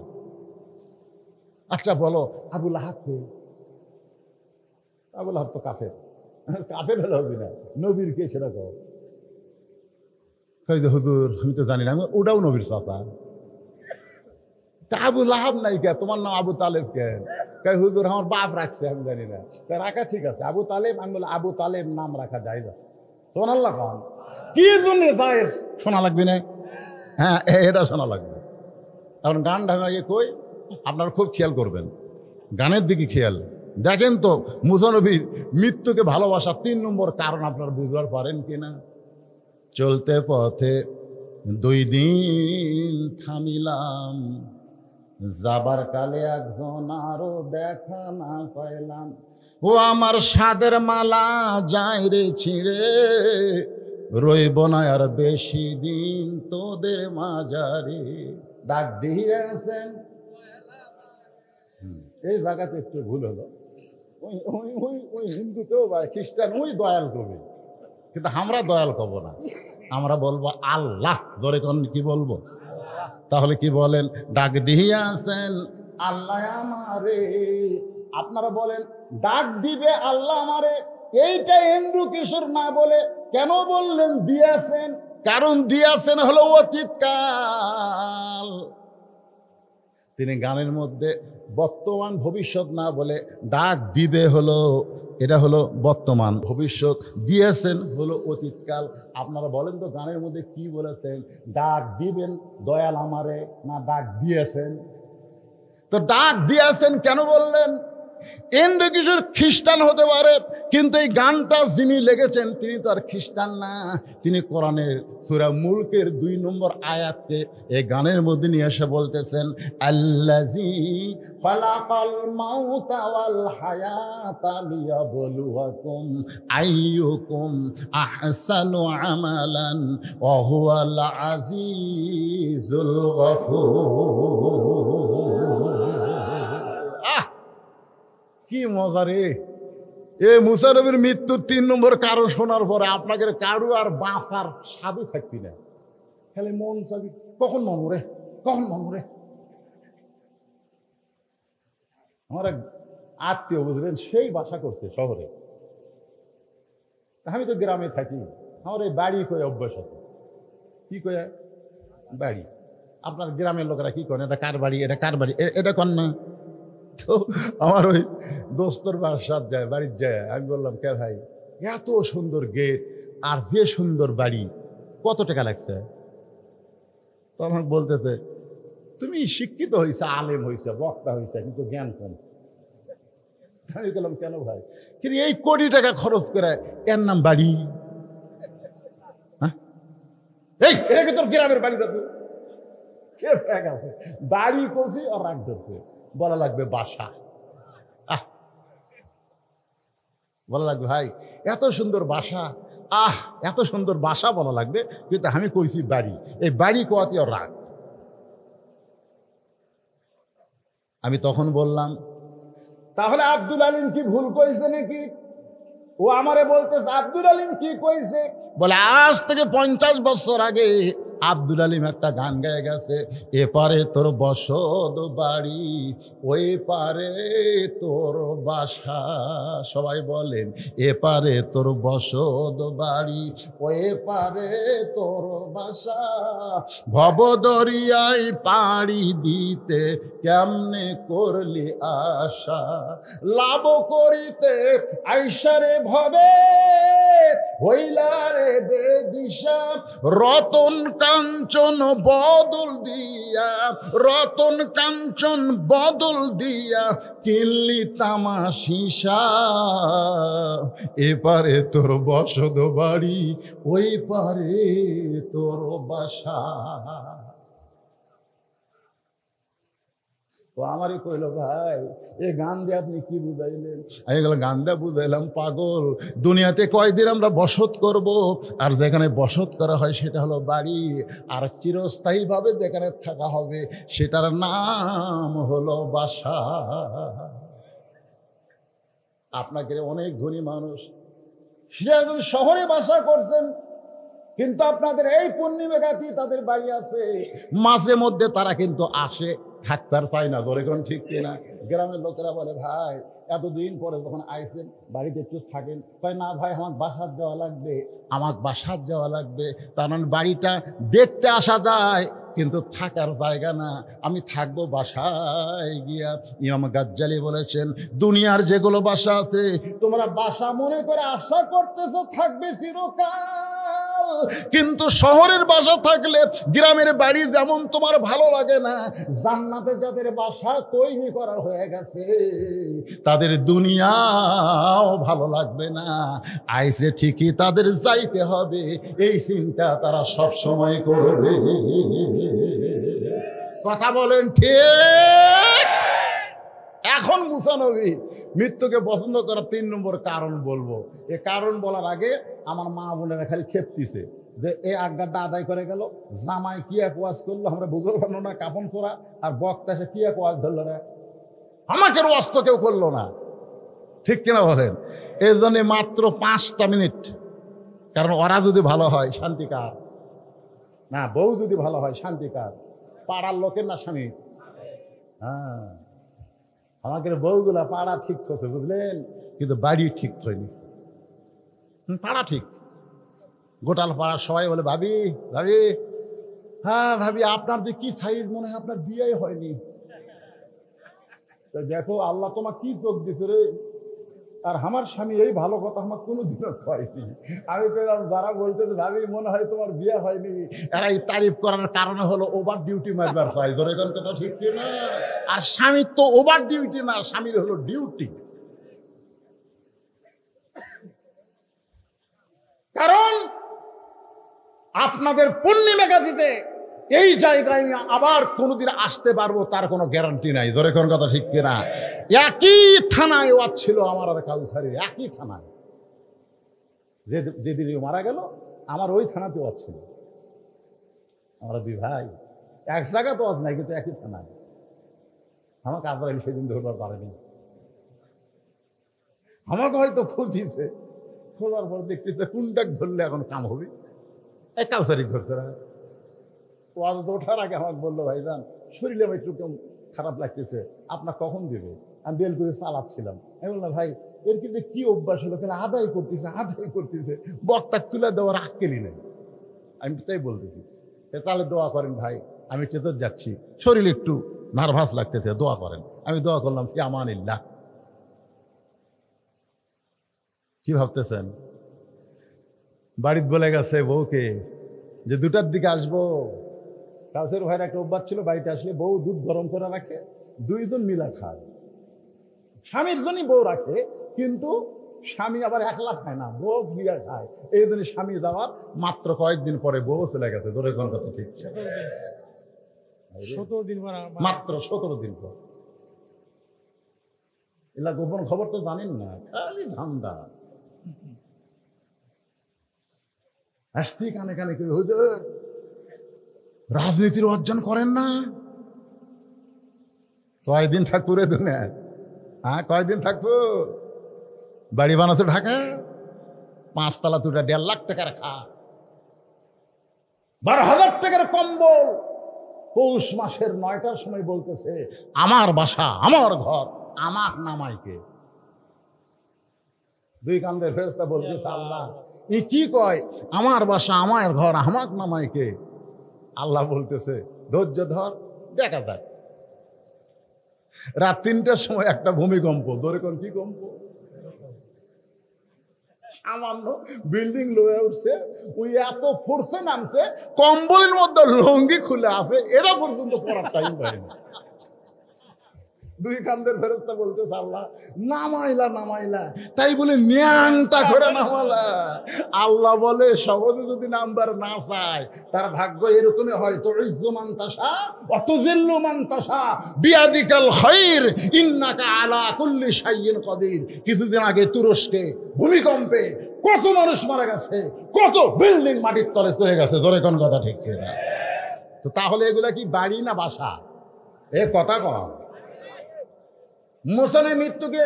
আচ্ছা বলো আবু লাহাবকে? আবু লাহাব তো কাফের। কাফের হলে হবে না, নবীর কে সেটা কও। কই যে হুজুর আমি তো জানি না, আমি ওটাও নবীর চাচা। তা আবু লাহাব নাই কে? তোমার নাম আবু তালেব কে? কই হুজুর আমার বাপ রাখছে, আমি জানি না। রাখা ঠিক আছে, আবু তালেব। আমি বলে আবু তালেব নাম রাখা জায়েজ আছে। শোনাল্লাহ খান কি জন্য জায়েজ শোনা লাগবে না? হ্যাঁ, এটা শোনা লাগবে। কারণ গান ঢাকাকে কই আপনারা খুব খেয়াল করবেন, গানের দিকে খেয়াল দেখেন তো। মুসা নবীর মৃত্যুকে ভালোবাসা 3 নম্বর কারণ আপনারা বুঝবার পারেন কিনা? চলতে পথে 2 দিন থামিলাম, যাবার কালে একজন আরো দেখা না পাইলাম। ও আমার সাদের মালা যায় রে ছিঁড়ে, রইব না আর বেশি দিন তোদের মাঝারে। ডাক দিয়েছেন, এই জায়গাতে একটু ভুল হলো। ওই হিন্দুতেও বা খ্রিস্টান ওই দয়াল কবি, কিন্তু আমরা দয়াল কব না, আমরা বলবো আল্লাহ। ধরে কোন কি বলবো? তাহলে কি বলেন? ডাক দিয়েছেন আল্লাহ আমারে। আপনারা বলেন ডাক দিবে আল্লাহ আমারে, এইটা এন্ড্রু কিশোর না বলে কেন বললেন দিয়েছেন? কারণ দিয়েছেন হলো অতীতকাল। তিনি গানের মধ্যে বর্তমান ভবিষ্যৎ না বলে ডাক দিবে হলো, এটা হলো বর্তমান, ভবিষ্যৎ দিয়েছেন হলো অতীতকাল। আপনারা বলেন তো গানের মধ্যে কি বলেছেন? ডাক দিবেন দয়াল আমারে, না ডাক দিয়েছেন? তো ডাক দিয়েছেন কেন বললেন? এন্ডে কিশোর খ্রিস্টান হতে পারে, কিন্তু এই গানটা যিনি লেগেছেন তিনি তো আর খ্রিস্টান না, তিনি কোরআনের সূরা মুলকের 2 নম্বর আয়াতকে এই গানের মধ্যে নিয়ে এসে বলতেছেন, আল্লাযী খালাকাল মাউতা ওয়াল হায়াতা লিয়াবলুয়াকুম আইয়ুকুম আহসানু আমালান ওয়া হুয়াল আজিজুল গফুর। কি মজা রে! এ মুসা নবীর মৃত্যুর 3 নম্বর কারণ শোনার পরে আপনাদের কারু আর বাঁচার স্বাদু থাকবি না, খালি মন চাবি কখন মরে, কখন মরে। আমার এক আত্মীয় বুঝলেন, সেই বাসা করছে শহরে, আমি তো গ্রামে থাকি। আমার এই বাড়ি কয়ে অভ্যাস আছে। কি কয়ে বাড়ি? আপনার গ্রামের লোকেরা কি করেন? এটা কার বাড়ি, এটা কার বাড়ি, এটা কর না। তো আমার ওই দোস্তর বাসার যায়, বাড়ির যায়, আমি বললাম, কে ভাই এত সুন্দর গেট আর যে সুন্দর বাড়ি, কত টাকা লাগছে? তখন বলতেছে, তুমি শিক্ষিত হয়েছে, আলেম হয়েছে, বক্তা হয়েছে, কিন্তু জ্ঞান কম। আমি বললাম, কেন ভাই? কিন্তু এই কোটি টাকা খরচ করে এর নাম বাড়ি? হ্যাঁ, এই এটা কি তোর গ্রামের বাড়ি? দাদু কে আছে বাড়ি কষি আর রাগ ধরছে, বলা লাগবে বাসা। বলা লাগবে ভাই এত সুন্দর বাসা, এত সুন্দর বাসা বলা লাগবে, কিন্তু আমি কইছি বাড়ি। এই বাড়ি কোয়াতে ওর রাগ। আমি তখন বললাম, তাহলে আব্দুল আলিম কি ভুল কইছে নাকি? ও আমারে বলতেছে আব্দুল আলিম কি কইছে? বলে আজ থেকে 50 বছর আগে আব্দুল আলিম একটা গান গায়ে গেছে, এপারে তোর বসত বাড়ি, ওই পারে তোর বাসা। সবাই বলেন, এপারে তোর বসত বাড়ি, ওই পারে তোর বাসা। ভবদরিয়ায় পাড়ি দিতে কেমনে করলি আশা, লাভ করিতে আইসারে ভবে হইলারে বেদিশা। রতন কাঞ্চন বদল দিয়া, রতন কাঞ্চন বদল দিয়া কিনলি তামাশিসা। এপারে তোর বসত বাড়ি, ওই পারে তোর বাসা। তো আমারই কইল, ভাই এ গান দিয়ে আপনি কি বুঝাইলেন? আমি গেলাম, গান দিয়ে বুঝাইলাম, পাগল দুনিয়াতে কয়দিন আমরা বসত করব, আর যেখানে বসত করা হয় সেটা হলো বাড়ি, আর চিরস্থায়ীভাবে যেখানে থাকা হবে সেটার নাম হলো বাসা। আপনাকে অনেক ধনী মানুষ সিরাজগঞ্জ শহরে বাসা করছেন, কিন্তু আপনাদের এই পূর্ণিমাঘাতি তাদের বাড়ি আছে, মাঝে মধ্যে তারা কিন্তু আসে, থাকতে চায় না। ধরে কোন ঠিক কিনা? গ্রামের লোকেরা বলে, ভাই এতদিন পরে যখন আইসেন বাড়িতে একটু থাকেন। কয় না ভাই, আমার বাসার যাওয়া লাগবে, আমার বাসার যাওয়া লাগবে। তার মানে বাড়িটা দেখতে আসা যায়, কিন্তু থাকার জায়গা না। আমি থাকবো বাসায় গিয়া। ইমাম গাজ্জালি বলেছেন, দুনিয়ার যেগুলো বাসা আছে তোমরা বাসা মনে করে আশা করতেছো থাকবে চিরকাল, কিন্তু শহরের বাসা থাকলে গ্রামের বাড়ি যেমন তোমার ভালো লাগে না, জান্নাতে যাদের বাসা তৈরি করা হয়ে গেছে তাদের দুনিয়াও ভালো লাগবে না। আইসে ঠিকই তাদের যাইতে হবে, এই চিন্তা তারা সব সময় করবে। কথা বলেন ঠিক? এখন মুসা নবী মৃত্যুকে পছন্দ করার 3 নম্বর কারণ বলবো। এ কারণ বলার আগে আমার মা বোনেরা খালি খেপতিছে যে এই আজ্ঞাটা আদায় করে গেল, জামাই কি এক ওয়াজ করলো আমরা বুঝতে পারলো না, কাপন চোরা, আর বক্তা সে কি এক ওয়াজ ধরলো না, আমাকে ওয়াজ তো কেউ করলো না। ঠিক কিনা বলেন? এই জন্য মাত্র 5টা মিনিট, কারণ ওরা যদি ভালো হয় শান্তিকার, না বউ যদি ভালো হয় শান্তিকার, পাড়ার লোকের না স্বামী। হ্যাঁ, আমাদের বউগুলা পাড়া ঠিক করছে বুঝলেন, কিন্তু বাড়ি ঠিক হয়নি। পাড়া ঠিক, গোটাল পাড়ার সবাই বলে, ভাবি ভাবি, হ্যাঁ ভাবি আপনার যে কি সাইজ, মনে হয় আপনার বিয়ে হয়নি। দেখো আল্লাহ তোমার কি চোখ দিছে রে, আর আমার স্বামী এই ভালো কথা আমার কোনোদিনও কয়নি। আমি পেলাম যারা বলতেছে ভাবি মনে হয় তোমার বিয়ে হয়নি, এরা এই তারিফ করার কারণে হলো ওভার ডিউটি মারবার চাই। ধরে কোন কথা ঠিক না? আর স্বামীর তো ওভার ডিউটি না, স্বামীর হলো ডিউটি। কারণ আপনাদের পূর্ণিমা গাজিতে এই জায়গায় আমি আবার কোনোদিন আসতে পারবো তার কোনো গ্যারান্টি নাই। ধরে কোন কথা ঠিক কিনা? একই থানায় ওয়াজ ছিল আমার আর কাউসারির, একই থানায়। যেদিন মারা গেল আমার ওই থানাতে ওয়াজ ছিল। আমরা দুই ভাই এক জায়গা তো ওয়াজ নাই, কিন্তু একই থানায়। আমাকে আজরাইল সেদিন ধরবার পারেনি, আমাকে হয়তো খুঁজিছে, খোঁজার পর দেখতেছে কোনটা ধরলে এখন কাম হবে, এক কাউসারি ধরছে না। ওয়াজ ওঠার আগে আমাকে বললো, ভাইজান শরীরে আমার একটু খারাপ লাগতেছে, আপনার কখন দেবে? আমি বেল করে চালাচ্ছিলাম। আমি বললাম ভাই এর কিন্তু কি অভ্যাস হলো, কেন আদায় করতেছে বক্তা তুলে দেওয়ার আক্কেলই নেই। আমি তাই বলতেছি তাহলে দোয়া করেন ভাই, আমি টেতর যাচ্ছি, শরীর একটু নার্ভাস লাগতেছে, দোয়া করেন। আমি দোয়া করলাম, ফি আমানিল্লাহ। কি ভাবতেছেন? বাড়িতে বলে গেছে বউকে যে 2টার দিকে আসবো। কাউসের ভাইয়ের একটা অভ্যাস ছিল, বাড়িতে আসলে বউ দুধ গরম করে রাখে, 2 জন মিলা খায়। স্বামীর জন্যই বউ রাখে, কিন্তু স্বামী আবার একলা খায় না, বউ মিলা খায়। এই জন্য স্বামী যাওয়ার মাত্র কয়েকদিন পরে বউ চলে গেছে। ধরে কোন কথা ঠিক? 17 দিন মাত্র 17 দিন পর। এলা গোপন খবর তো জানেন না, খালি ধান্দা। আসতে কানে কানে কেউ হুজুর রাজনীতির অর্জন করেন না, কয়দিন থাকবো রে দুনিয়া? হ্যাঁ কয়দিন থাকবো? বাড়ি বানাতো ঢাকা, 5 তলা 2টা 1.5 লাখ টাকার খা, 12,000 টাকার কম্বল। পৌষ মাসের 9টার সময় বলতেছে আমার বাসা আমার ঘর আমার নামাইকে। 2 কান্দের ফেরেশতা বলতেছে আল্লাহ এ কি কয়, আমার বাসা আমার ঘর আমার নামাইকে? আল্লাহ বলতেছে ধৈর্য ধর, দেখা যাক। রাত 3টার সময় একটা ভূমিকম্প। ধরে কোন কি কম্প? সামান্য বিল্ডিং লয়ে উঠছে, ওই এত ফোর্সে নামছে, কম্বলের মধ্যে লঙ্গি খুলে আছে, এরা পর্যন্ত পড়ার টাইম পায়নি। 2 কান্দের ফেরেশতা বলতেছে আল্লাহ নামাইলা, তাই বলে ন্যাংটা করে নামালা। আল্লাহ বলে সহজে যদি নাম্বার না চায় তার ভাগ্য এরকমই হয়, তো ইজ্জু মান তাশা ওয়া তুযিল্লু মান তাশা বিয়াদিকাল খায়র ইন্নাকা আলা কুল্লি শাইইন কাদির। কিছুদিন আগে তুরস্কে ভূমিকম্পে কত মানুষ মারা গেছে, কত বিল্ডিং মাটির তলে চলে গেছে। ধরে কোন কথা ঠিক কিনা? তো তাহলে এগুলা কি বাড়ি না বাসা? এ কথা কম। মুহসিনের মৃত্যুকে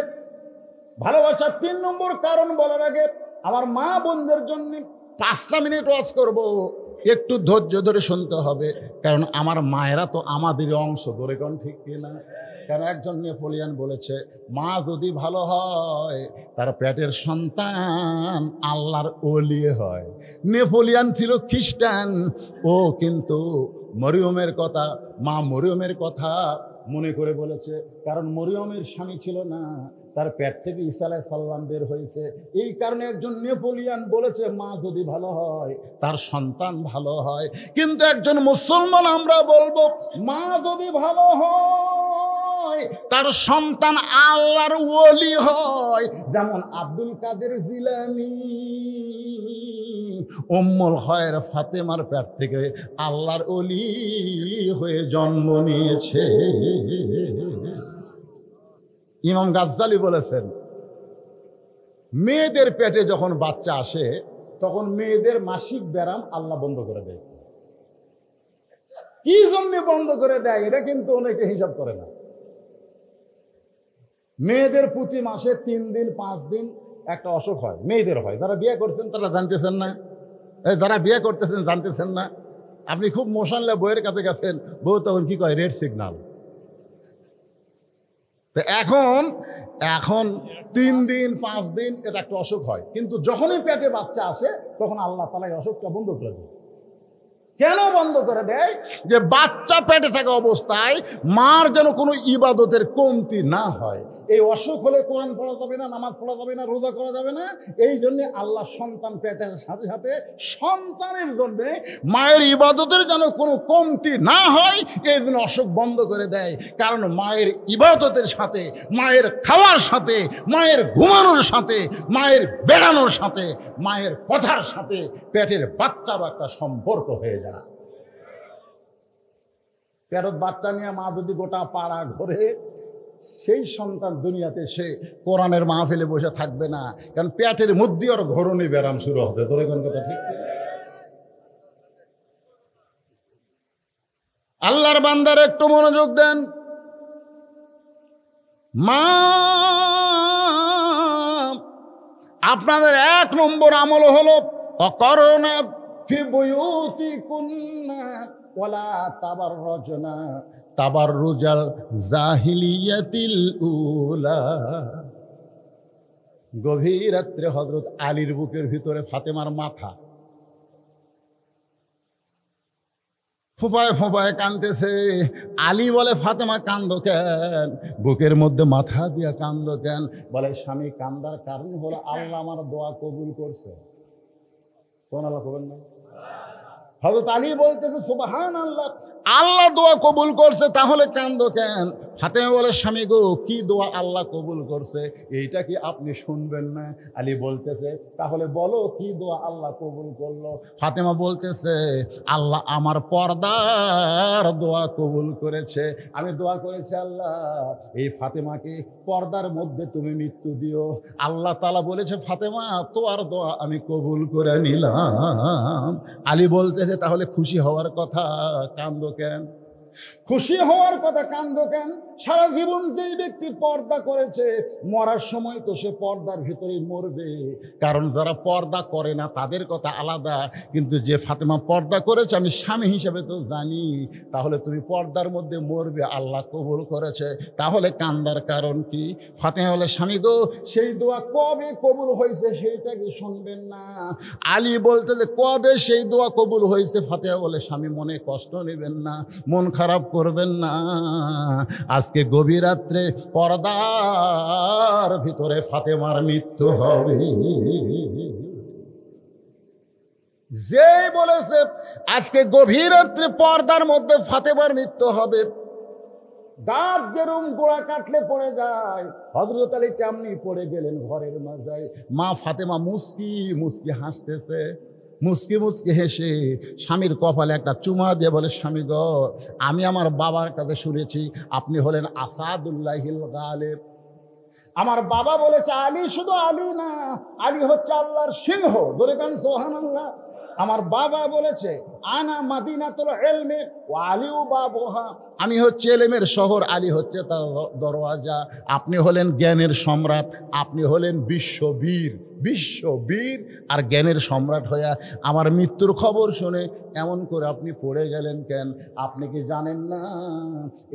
ভালোবাসার 3 নম্বর কারণ বলার আগে আমার মা বোনদের জন্য 5টা মিনিট ওয়াজ করব, একটু ধৈর্য ধরে শুনতে হবে, কারণ আমার মায়েরা তো আমাদের অংশ। ধরে কোন ঠিক কিনা? কারণ একজন নেপোলিয়ান বলেছে মা যদি ভালো হয় তার পেটের সন্তান আল্লাহর ওলি হয়। নেপোলিয়ান ছিল খ্রিস্টান, ও কিন্তু মরিয়মের কথা, মা মরিয়মের কথা মনে করে বলেছে, কারণ মরিয়মের স্বামী ছিল না, তার পেট থেকে ঈসা আলাইহিস সালাম বের হয়েছে। এই কারণে একজন নেপোলিয়ান বলেছে মা যদি ভালো হয় তার সন্তান ভালো হয়। কিন্তু একজন মুসলমান আমরা বলবো মা যদি ভালো হয় তার সন্তান আল্লাহর ওলি হয়। যেমন আব্দুল কাদের জিলানী উম্মুল খায়র ফাতেমার পেট থেকে আল্লাহর ওলি হয়ে জন্ম নিয়েছে। ইমাম গাজ্জালি বলেছেন মেয়েদের পেটে যখন বাচ্চা আসে তখন মেয়েদের মাসিক ব্যারাম আল্লাহ বন্ধ করে দেয়। কি জন্য বন্ধ করে দেয় এটা কিন্তু অনেকে হিসাব করে না। মেয়েদের প্রতি মাসে 3 দিন 5 দিন একটা অসুখ হয়, মেয়েদের হয়। যারা বিয়ে করছেন তারা জানতেছেন না, যারা বিয়ে করতেছেন জানতেছেন না। আপনি খুব মোশনলে বইয়ের কাছে গেছেন, বউ তখন কি কয় রেড সিগন্যাল। তো এখন 3 দিন 5 দিন এটা একটা অসুখ হয়, কিন্তু যখনই পেটে বাচ্চা আসে তখন আল্লাহ তাআলা এই অসুখটা বন্ধ করে দেয়। কেন বন্ধ করে দেয়? যে বাচ্চা পেটে থাকা অবস্থায় মার যেন কোনো ইবাদতের কমতি না হয়। এই অসুখ হলে কোরআন পড়া যাবে না, নামাজ পড়া যাবে না, রোজা করা যাবে না। এই জন্য আল্লাহ সন্তান পেটের সাথে সাথে সন্তানের জন্য মায়ের ইবাদতের যেন কোনো কমতি না হয়, এই জন্য অসুখ বন্ধ করে দেয়। কারণ মায়ের ইবাদতের সাথে, মায়ের খাওয়ার সাথে, মায়ের ঘুমানোর সাথে, মায়ের বেড়ানোর সাথে, মায়ের কথার সাথে পেটের বাচ্চারও একটা সম্পর্ক হয়ে যায়। পেটত বাচ্চা নিয়ে মা যদি গোটা পাড়া ঘোরে, সেই সন্তান দুনিয়াতে সে কোরআনের মাহফিলে বসে থাকবে না, কারণ পেটের মধ্যে ওর ঘরণী ব্যারাম শুরু হবে। তোর কোন কথা ঠিক? আল্লাহর বান্দার একটু মনোযোগ দেন। মা, আপনাদের 1 নম্বর আমল হলো অকরণা ফি বুয়ুতিকুন্না ওয়ালা তাবাররুজনা তাবাররুজাল জাহিলিয়াতিল উলা। গভীর রাত্রে হযরত আলীর বুকের ভিতরে ফাতেমার মাথা ফোঁপায় ফোঁপায় কাঁদতেছে। আলী বলে, ফাতেমা কান্দো কেন? বুকের মধ্যে মাথা দিয়া কান্দো কেন? বলে, স্বামী কান্দার কারণ হলো আল্লাহ আমার দোয়া কবুল করছে। সুবহানাল্লাহ কবেন না? হযরত আলী বলতেছে, সুবহানাল্লাহ, আল্লাহ দোয়া কবুল করছে, তাহলে কান্দো কেন? ফাতেমা বলে, স্বামী গো, কি দোয়া আল্লাহ কবুল করছে এইটা কি আপনি শুনবেন না? আলী বলতেছে, তাহলে বলো কি দোয়া আল্লাহ কবুল করলো? ফাতেমা বলতেছে, আল্লাহ আমার পর্দার দোয়া কবুল করেছে। আমি দোয়া করেছি, আল্লাহ এই ফাতেমাকে পর্দার মধ্যে তুমি মৃত্যু দিও। আল্লাহ তাআলা বলেছে, ফাতেমা তোমার দোয়া আমি কবুল করে নিলাম। আলী বলতেছে, তাহলে খুশি হওয়ার কথা, কান্দো কেন? খুশি হওয়ার কথা, কান্দো কেন? সারা জীবন যেই ব্যক্তি পর্দা করেছে, মরার সময় তো সে পর্দার ভিতরেই মরবে। কারণ যারা পর্দা করে না তাদের কথা আলাদা, কিন্তু যে ফাতেমা পর্দা করেছে আমি স্বামী হিসেবে তো জানি, তাহলে তুমি পর্দার মধ্যে মরবে, আল্লাহ কবুল করেছে, তাহলে কান্দার কারণ কি? ফাতেমা বলে, স্বামী গো, সেই দোয়া কবে কবুল হয়েছে সেইটা কি শুনবেন না? আলী বলতে যে, কবে সেই দোয়া কবুল হয়েছে? ফাতেমা বলে, স্বামী মনে কষ্ট নেবেন না, মন খারাপ করবেন না, আজকে গভীর রাত্রে পর্দার ভিতরে ফাতেমার মৃত্যু হবে। যে বলেছে আজকে গভীর রাত্রে পর্দার মধ্যে ফাতেমার মৃত্যু হবে, দাঁত যেরকম গোড়া কাটলে পড়ে যায়, হযরত আলী তেমনি পড়ে গেলেন ঘরের মাঝে। মা ফাতেমা মুস্কি মুস্কি হাসতেছে, মুস্কি মুস্কি হেসে স্বামীর কপালে একটা চুমা দিয়ে বলে, স্বামী গো, আমি আমার বাবার কাছে শুনেছি আপনি হলেন আসাদুল্লাহিল গালিব। আমার বাবা বলেছে, আলী শুধু আলী না, আলী হচ্ছে আল্লাহর সিংহ। ধরে কান সুবহানাল্লাহ। আমার বাবা বলেছে, আনা মাদিনাতুল ইলমি ওয়া আলিউ বাবুহা, আমি হচ্ছে এলেমের শহর, আলী হচ্ছে তার দরওয়াজা। আপনি হলেন জ্ঞানের সম্রাট, আপনি হলেন বিশ্ববীর, বিশ্ববীর আর জ্ঞানের সম্রাট হইয়া আমার মৃত্যুর খবর শুনে এমন করে আপনি পড়ে গেলেন কেন? আপনি কি জানেন না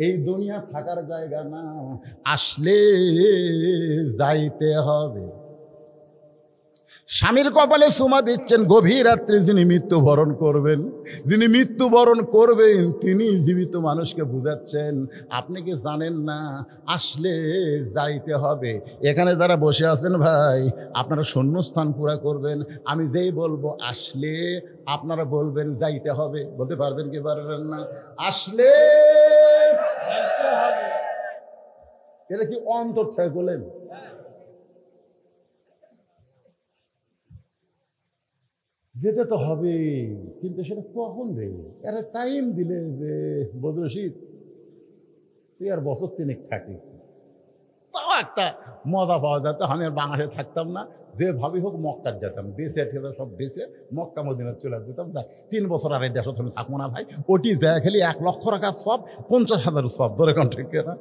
এই দুনিয়া থাকার জায়গা না, আসলে যাইতে হবে। স্বামীর কপালে চুমা দিচ্ছেন, গভীর রাত্রে যিনি মৃত্যুবরণ করবেন, যিনি মৃত্যুবরণ করবেন তিনি জীবিত মানুষকে বুঝাচ্ছেন, আপনি কি জানেন না আসলে যাইতে হবে। এখানে যারা বসে আছেন ভাই, আপনারা শূন্যস্থান পুরা করবেন। আমি যেই বলবো আসলে, আপনারা বলবেন যাইতে হবে। বলতে পারবেন কি পারবেন না? আসলে যাইতে হবে। এটা কি অন্তর থেকে বলেন? যেতে তো হবে, কিন্তু সেটা কখন রে? এরা টাইম দিলে যে বদরশিদ তুই আর বছর 3 থাকি, তাও একটা মজা পাওয়া যেত। আমি আর বাংলাদেশে থাকতাম না, যেভাবে হোক মক্কার যেতাম, বেঁচে ঠেলে সব বেঁচে মক্কা মদিনা চলে যেতাম। যাক 3 বছর আর এই দেশে আমি থাকবো না ভাই। ওটি যায় খালি 1 লক্ষ টাকা সব, 50,000 সব, ধরে কোন ঠিক না?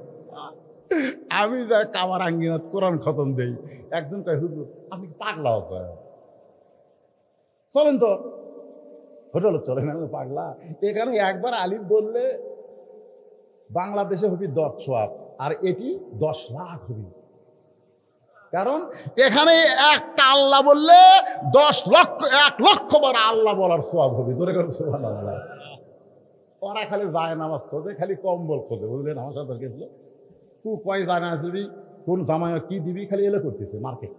আমি যাই কামার আঙ্গিনাত কোরআন খতম দেই। একজন কয়, হুজুর আপনি পাগলা হতো, চলেন তো হোটেল, চলেন। আমি পাগলা? এখানে একবার আলিফ বললে বাংলাদেশে হবি 10 সোয়াব, আর এটি 10 লাখ হবি। কারণ এখানে একটা আল্লাহ বললে 10 লক্ষ 1 লক্ষ বার আল্লাহ বলার সওয়াব হবে। ধরে করে সুবহানাল্লাহ। ওরা খালি যায় নামাজ খোঁজে, খালি কম্বল খোঁজে, বুঝলেন? আমার সাথে গেছিল, কয় যায় না দিবি, কোন জামায় কি দিবি, খালি এলে করতেছে মার্কেট।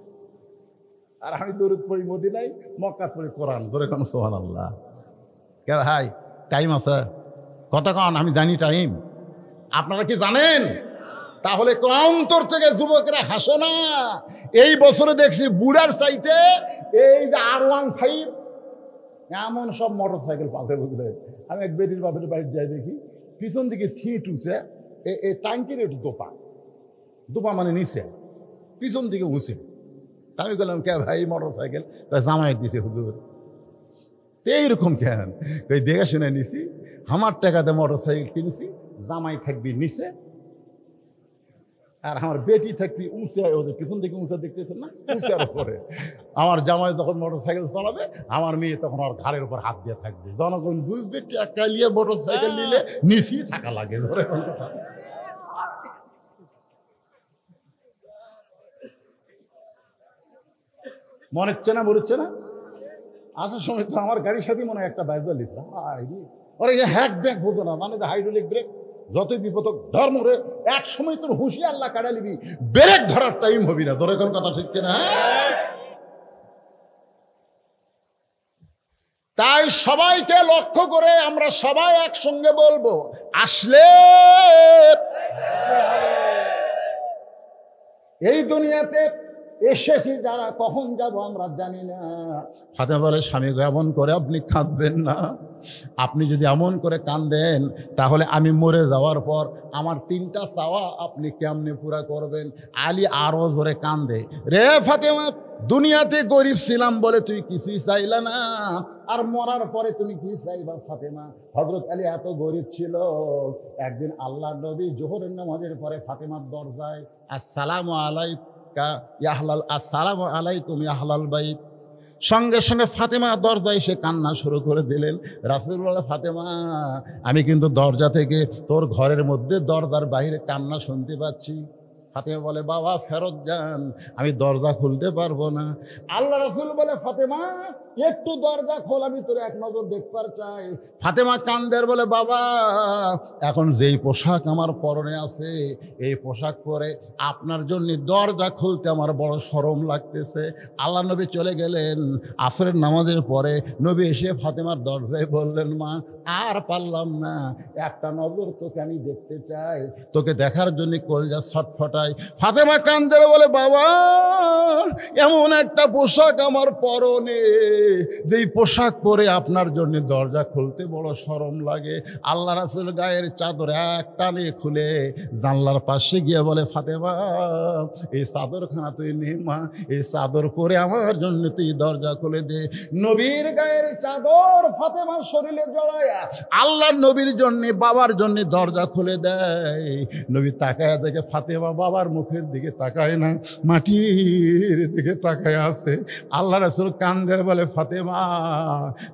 আর আমি দরুদ পড়ি মদিনায়, মক্কা পড়ি কোরআন। ধরে কোন সুবহানাল্লাহ। কে ভাই টাইম আছে কতক্ষণ? আমি জানি টাইম, আপনারা কি জানেন? তাহলে অন্তর থেকে যুবকেরা হাসে না। এই বছরে দেখছি বুড়ার চাইতে এই যে R15 এমন সব মোটর সাইকেল পাশে, বুঝলে? আমি এক বেটির বাপের বাড়িতে যাই, দেখি পিছন দিকে সিট উঠছে, এই টাঙ্কির একটু দোপা মানে নিচে, পিছন দিকে উঁচে। আমি বললাম, কে ভাই মোটর সাইকেল? জামাই দিছে হুজুর। এইরকম কেন? দেখে শুনে নিছি, আমার টাকাতে মোটর সাইকেল কিনছি, জামাই থাকবি নিচে আর আমার বেটি থাকবি উঁচে। ওদের পিছন থেকে উঁচা দেখতেছেন না, উঁচার উপরে। আমার জামাই যখন মোটর সাইকেল চালাবে, আমার মেয়ে তখন ওর ঘাড়ের উপর হাত দিয়ে থাকবে। জনগণ বুঝবে টাকা নিয়ে মোটর সাইকেল নিলে নিচেই থাকা লাগে। ধরে মনে হচ্ছে না, বলছে না? আসার সময় তো আমার গাড়ির সাথে মনে হয় একটা বাইজা লিখছে, ওরা হ্যাক ব্যাক বোঝো না, মানে হাইড্রোলিক ব্রেক। যতই বিপদ ধর্ম রে, এক সময় তোর হুঁশিয়ার আল্লাহ কাটা নিবি, ব্রেক ধরার টাইম হবি না। ধরে কোন কথা ঠিক কিনা? তাই সবাইকে লক্ষ্য করে আমরা সবাই একসঙ্গে বলবো, আসলে এই দুনিয়াতে এসেছি যারা, কখন যাব আমরা জানি না। ফাতেমা বলে, স্বামী গো এমন করে আপনি কাঁদবেন না। আপনি যদি এমন করে কাঁদেন তাহলে আমি মরে যাওয়ার পর আমার 3টা চাওয়া আপনি কেমনে পুরা করবেন? আলী আরো জোরে কান্দে, রে ফাতেমা, দুনিয়াতে গরিব ছিলাম বলে তুই কিছুই চাইলা না, আর মরার পরে তুমি কি চাইবা ফাতেমা? হযরত আলী এত গরিব ছিল, একদিন আল্লাহর নবী জোহরের নামাজের পরে ফাতেমার দরজায়, আসসালামু আলাইকা ইয়া আহলাল, আসসালামু আলাইকুম ইয়া আহলাল বাইত। সঙ্গে সঙ্গে ফাতেমা দরজায় এসে কান্না শুরু করে দিলেন। রাসূলুল্লাহ, ফাতেমা, আমি কিন্তু দরজা থেকে তোর ঘরের মধ্যে দরজার বাইরে কান্না শুনতে পাচ্ছি। ফাতেমা বলে, বাবা ফেরত যান, আমি দরজা খুলতে পারবো না। আল্লাহ রাসূল বলে, ফাতেমা একটু দরজা খোল, আমি তোর এক নজর দেখবার চাই। ফাতেমা কান্দের বলে, বাবা এখন যেই পোশাক আমার পরনে আছে, এই পোশাক পরে আপনার জন্য দরজা খুলতে আমার বড় শরম লাগতেছে। আল্লাহ নবী চলে গেলেন। আসরের নামাজের পরে নবী এসে ফাতেমার দরজায় বললেন, মা আর পারলাম না, একটা নজর তোকে আমি দেখতে চাই, তোকে দেখার জন্য কলজা ছটফটায়। ফাতেমা কান্দে বলে, বাবা এমন একটা পোশাক আমার পরনে, যেই পোশাক পরে আপনার জন্য দরজা খুলতে বড় শরম লাগে। আল্লাহ রাসূল গায়ের চাদর এক টানে খুলে জানলার পাশে গিয়ে বলে, ফাতেমা এই চাদরখানা তুই নে মা, এই চাদর পরে আমার জন্য তুই দরজা খুলে দে। নবীর গায়ের চাদর ফাতেমার শরীরে জড়ায়া আল্লাহ নবীর জন্য, বাবার জন্য দরজা খুলে দেয়। নবী তাকায় দেখে ফাতেমা বাবার মুখের দিকে তাকায় না, মাটির দিকে তাকায় আছে। আল্লাহ রাসূল কান্দের বলে, ফাতেমা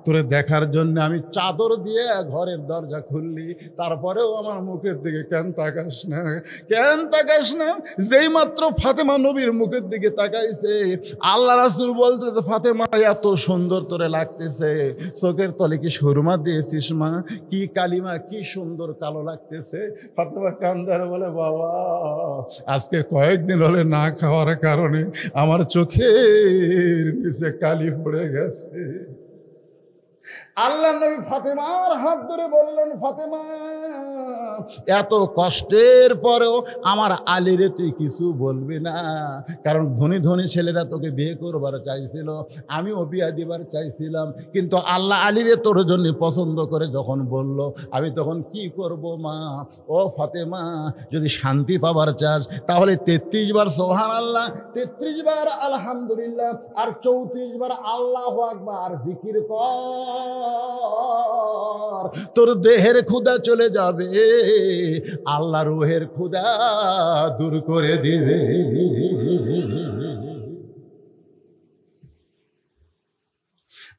তোরে দেখার জন্য আমি চাদর দিয়ে ঘরের দরজা খুললি, তারপরেও আমার মুখের দিকে কেন তাকাস না, কেন তাকাস না? যেই মাত্র ফাতেমা নবীর মুখের দিকে তাকাইছে, আল্লাহ রাসূল বলতে, ফাতেমা এত সুন্দর তোরে লাগতেছে, চোখের তলে কি সুরমা দিয়েছিস মা? কি কালিমা, কি সুন্দর কালো লাগতেছে। ফাতেমা কান্দার বলে, বাবা আজকে কয়েকদিন হলে না খাওয়ার কারণে আমার চোখের নিচে কালি পড়ে গেছে। আল্লাহ নবী ফাতেমার হাত ধরে বললেন, ফাতেমা এত কষ্টের পরেও আমার আলীরে তুই কিছু বলবি না, কারণ ধনী ধনী ছেলেরা তোকে বিয়ে করবার চাইছিল, আমিও বিয়ে দিবার চাইছিলাম, কিন্তু আল্লাহ আলীরে তোর জন্য পছন্দ করে যখন বলল, আমি তখন কি করব মা? ও ফাতেমা, যদি শান্তি পাবার চাস তাহলে 33 বার সুবহানাল্লাহ, 33 বার আলহামদুলিল্লাহ, আর 34 বার আল্লাহু আকবার জিকির কর। তোর দেহের ক্ষুধা চলে যাবে, আল্লাহ রূহের ক্ষুধা দূর করে দিবে।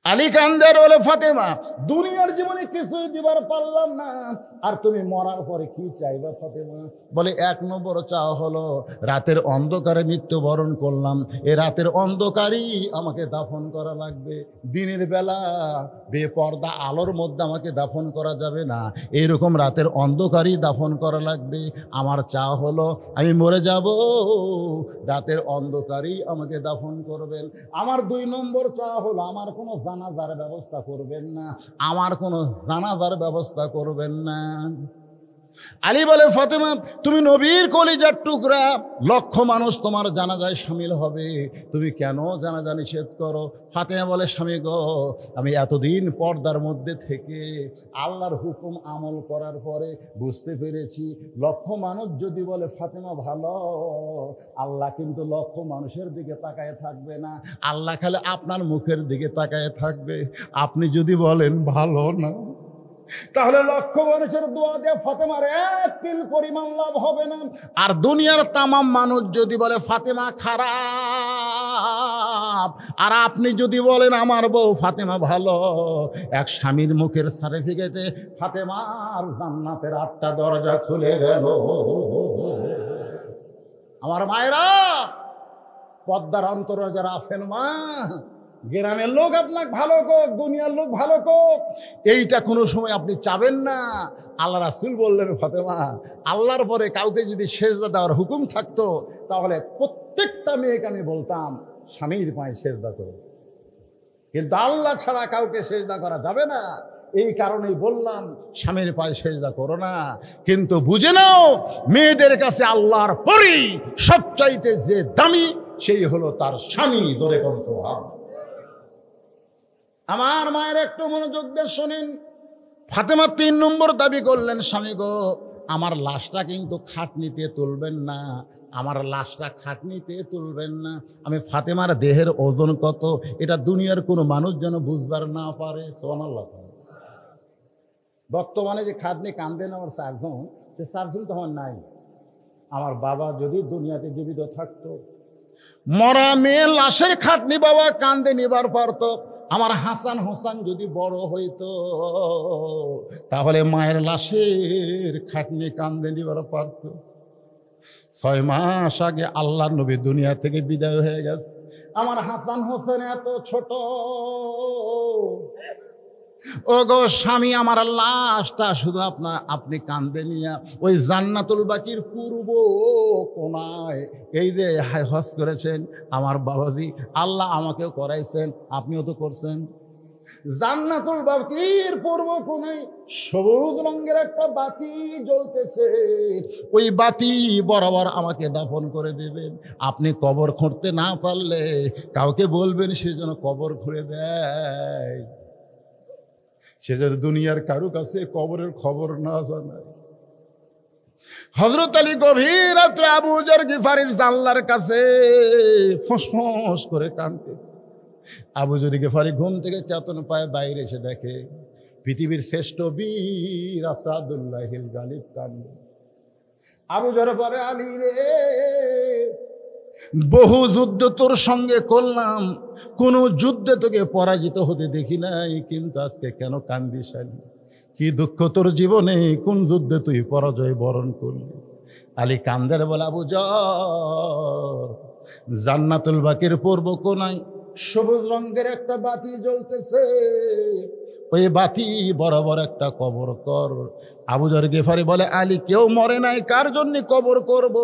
আলী কান্দের বলে, ফাতেমা দুনিয়ার জীবনে কিছুই দিবার পারলাম না, আর তুমি মরার পরে কি চাইবা ফাতেমা? বলে, 1 নম্বর চাওয়া হলো রাতের অন্ধকারে মৃত্যুবরণ করলাম, এ রাতের অন্ধকারই আমাকে দাফন করা লাগবে। দিনের বেলা বেপর্দা আলোর মধ্যে আমাকে দাফন করা যাবে না, এইরকম রাতের অন্ধকারই দাফন করা লাগবে। আমার চাওয়া হলো আমি মরে যাব, রাতের অন্ধকারই আমাকে দাফন করবেন। আমার 2 নম্বর চাওয়া হলো আমার কোনো জানাজার ব্যবস্থা করবেন না, আমার কোনো জানাজার ব্যবস্থা করবেন না। আলী বলে, ফাতেমা তুমি নবীর কলিজার টুকরা, লক্ষ মানুষ তোমার জানাজায় শামিল হবে, তুমি কেন জানাজা নিষেধ করো? ফাতেমা বলে, স্বামী গো, আমি এতদিন পর্দার মধ্যে থেকে আল্লাহর হুকুম আমল করার পরে বুঝতে পেরেছি, লক্ষ মানুষ যদি বলে ফাতেমা ভালো, আল্লাহ কিন্তু লক্ষ মানুষের দিকে তাকায় থাকবে না, আল্লাহ খালি আপনার মুখের দিকে তাকায় থাকবে। আপনি যদি বলেন ভালো না, তাহলে লক্ষ মানুষের দোয়া দিয়ে ফাতেমার 1 তিল পরিমাণ লাভ হবে না। আর দুনিয়ার তামাম মানুষ যদি বলে ফাতেমা খারাপ, আর আপনি যদি বলেন আমার বউ ফাতেমা ভালো, এক স্বামীর মুখের সার্টিফিকেটে ফাতেমার জান্নাতের 8টা দরজা খুলে গেল। আমার মায়েরা, পদ্মার অন্তরে যারা আছেন মা, গ্রামের লোক আপনাকে ভালো কোক, দুনিয়ার লোক ভালো কোক, এইটা কোনো সময় আপনি চাবেন না। আল্লাহ রাসূল বললেন, ফাতেমা আল্লাহর পরে কাউকে যদি সেজদা দেওয়ার হুকুম থাকতো, তাহলে প্রত্যেকটা মেয়েকে আমি বলতাম স্বামীর পায়ে সেজদা করো, কিন্তু আল্লাহ ছাড়া কাউকে সেজদা করা যাবে না। এই কারণেই বললাম স্বামীর পায়ে সেজদা করো না। কিন্তু বুঝে নাও, মেয়েদের কাছে আল্লাহর পরেই সবচাইতে যে দামি, সেই হলো তার স্বামী। ধরে কোন সুবহান। আমার মায়ের একটু মনোযোগ দিয়ে শোনেন। ফাতেমা 3 নম্বর দাবি করলেন, স্বামী গো, আমার লাশটা কিন্তু খাটনিতে তুলবেন না, আমার লাশটা খাটনিতে তুলবেন না। আমি ফাতেমার দেহের ওজন কত, এটা দুনিয়ার কোনো মানুষ যেন বুঝবার না পারে। সুবহানাল্লাহ। বর্তমানে যে খাটনি কান্দে নেওয়ার 4 জন, সে 4 জন তো আমার নাই। আমার বাবা যদি দুনিয়াতে জীবিত থাকতো, মরা মেয়ে লাশের খাটনি বাবা কান্দে নিবার পারত। আমার হাসান হোসেন যদি বড় হইতো, তাহলে মায়ের লাশের খাটনি কান্দে নিবার পারত। 6 মাস আগে আল্লাহর নবী দুনিয়া থেকে বিদায় হয়ে গেছে। আমার হাসান হোসেন এত ছোট, ও গো স্বামী, আমার লাশটা শুধু আপনি কান্দে নিয়া ওই জান্নাতুল বাকির পূর্ব কোনায়, এই যে হজ করেছেন আমার বাবাজি, আল্লাহ আমাকেও করাইছেন, আপনিও তো করছেন, জান্নাতুল বাকির পূর্ব কোনায় সবুজ রঙের একটা বাতি জ্বলতেছে, ওই বাতি বরাবর আমাকে দাফন করে দেবেন। আপনি কবর খুঁড়তে না পারলে কাউকে বলবেন সে যেন কবর খুঁড়ে দেয়, সে যেন দুনিয়ার কারো কাছে কবরের খবর না জানায়। হযরত আলী গভীর রাত্রে আবু যর গিফারির জানলার কাছে ফসফস করে কাঁদতেছে। আবু যর গিফারি ঘুম থেকে চেতন পায়, বাইরে এসে দেখে পৃথিবীর শ্রেষ্ঠ বীর আসাদুল্লাহিল গালিব কান্দে। আবু যর বলে, আলী রে, বহু যুদ্ধ তোর সঙ্গে করলাম, কোন যুদ্ধে তোকে পরাজিত হতে দেখি নাই, কিন্তু আজকে কেন কান্দিস আলী? কি দুঃখ তোর জীবনে, কোন যুদ্ধে তুই পরাজয় বরণ করলি? আলী কান্দের বলে, আবু যর, জান্নাতুল বাকির পূর্ব কোনায় সবুজ রঙের একটা বাতি জ্বলতেছে, ওই বাতি বরাবর একটা কবর কর। আবু যর গিফারি বলে, আলী কেউ মরে নাই, কার জন্য কবর করব?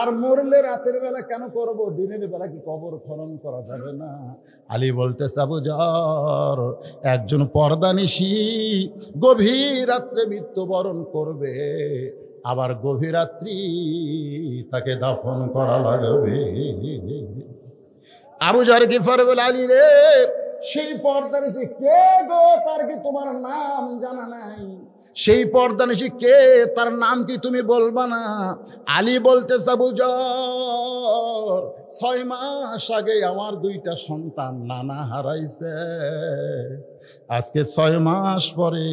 আর মরলে রাতের বেলা কেন করব? দিনের বেলা কি কবর খনন করা যাবে না? আলী বলতেছে, আবু যর, একজন পর্দানিশী গভীর রাত্রে মৃত্যুবরণ করবে, আবার গভীর রাত্রি তাকে দাফন করা লাগবে। আবু যর গিফারি বলে, আলী রে, সেই পর্দানিশী কে গো? তার কি তোমার নাম জানা নাই? সেই পর্দানিশী কে, তার নাম কি তুমি বলবা না? আলী বলতেছে, আবু যর, 6 মাস আগে আমার 2টা সন্তান নানা হারাইছে, আজকে 6 মাস পরে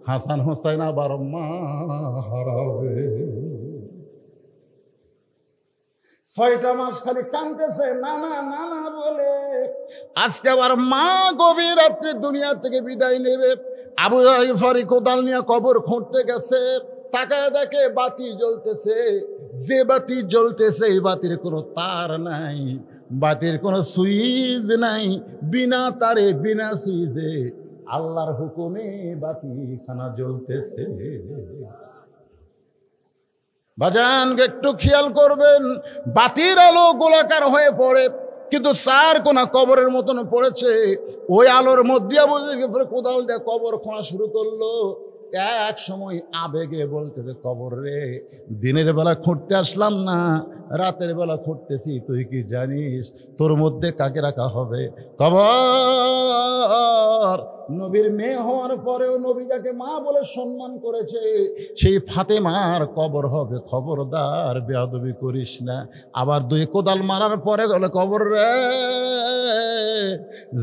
হাসান হোসেন আবার মা হারাবে। 6টা মাস খালি কাঁদতেছে নানা নানা বলে। আজকে আবার মা গভীর রাত্রে দুনিয়া থেকে বিদায় নেবে। আবু যর গিফারি কোদাল নিয়ে কবর খুঁড়তে গেছে, তাকায় দেখে বাতি জ্বলতেছে। যে বাতি জ্বলতেছে এই বাতির কোনো তার নাই, বাতির কোনো সুইচ নাই, বিনা তারে বিনা সুইচে আল্লাহর হুকুমে বাতিখানা জ্বলতেছে। বাজান একটু খেয়াল করবেন, বাতির আলো গোলাকার হয়ে পড়ে, কিন্তু চার কোনা কবরের মতন পড়েছে। ওই আলোর মধ্যে আবু যর গিফারি কোদাল দিয়ে কবর খোঁড়া শুরু করলো। এক সময় আবেগে বলতেছে, কবর রে, দিনের বেলা খুঁড়তে আসলাম না, রাতের বেলা খুঁড়তেছি, তুই কি জানিস তোর মধ্যে কাকে রাখা হবে? কবর নবীর মেয়ে হওয়ার পরেও নবী যাকে মা বলে সম্মান করেছে সেই ফাতেমার কবর হবে। খবরদার বেয়াদবি করিস না। আবার 2 কোদাল মারার পরে বলে, কবর রে,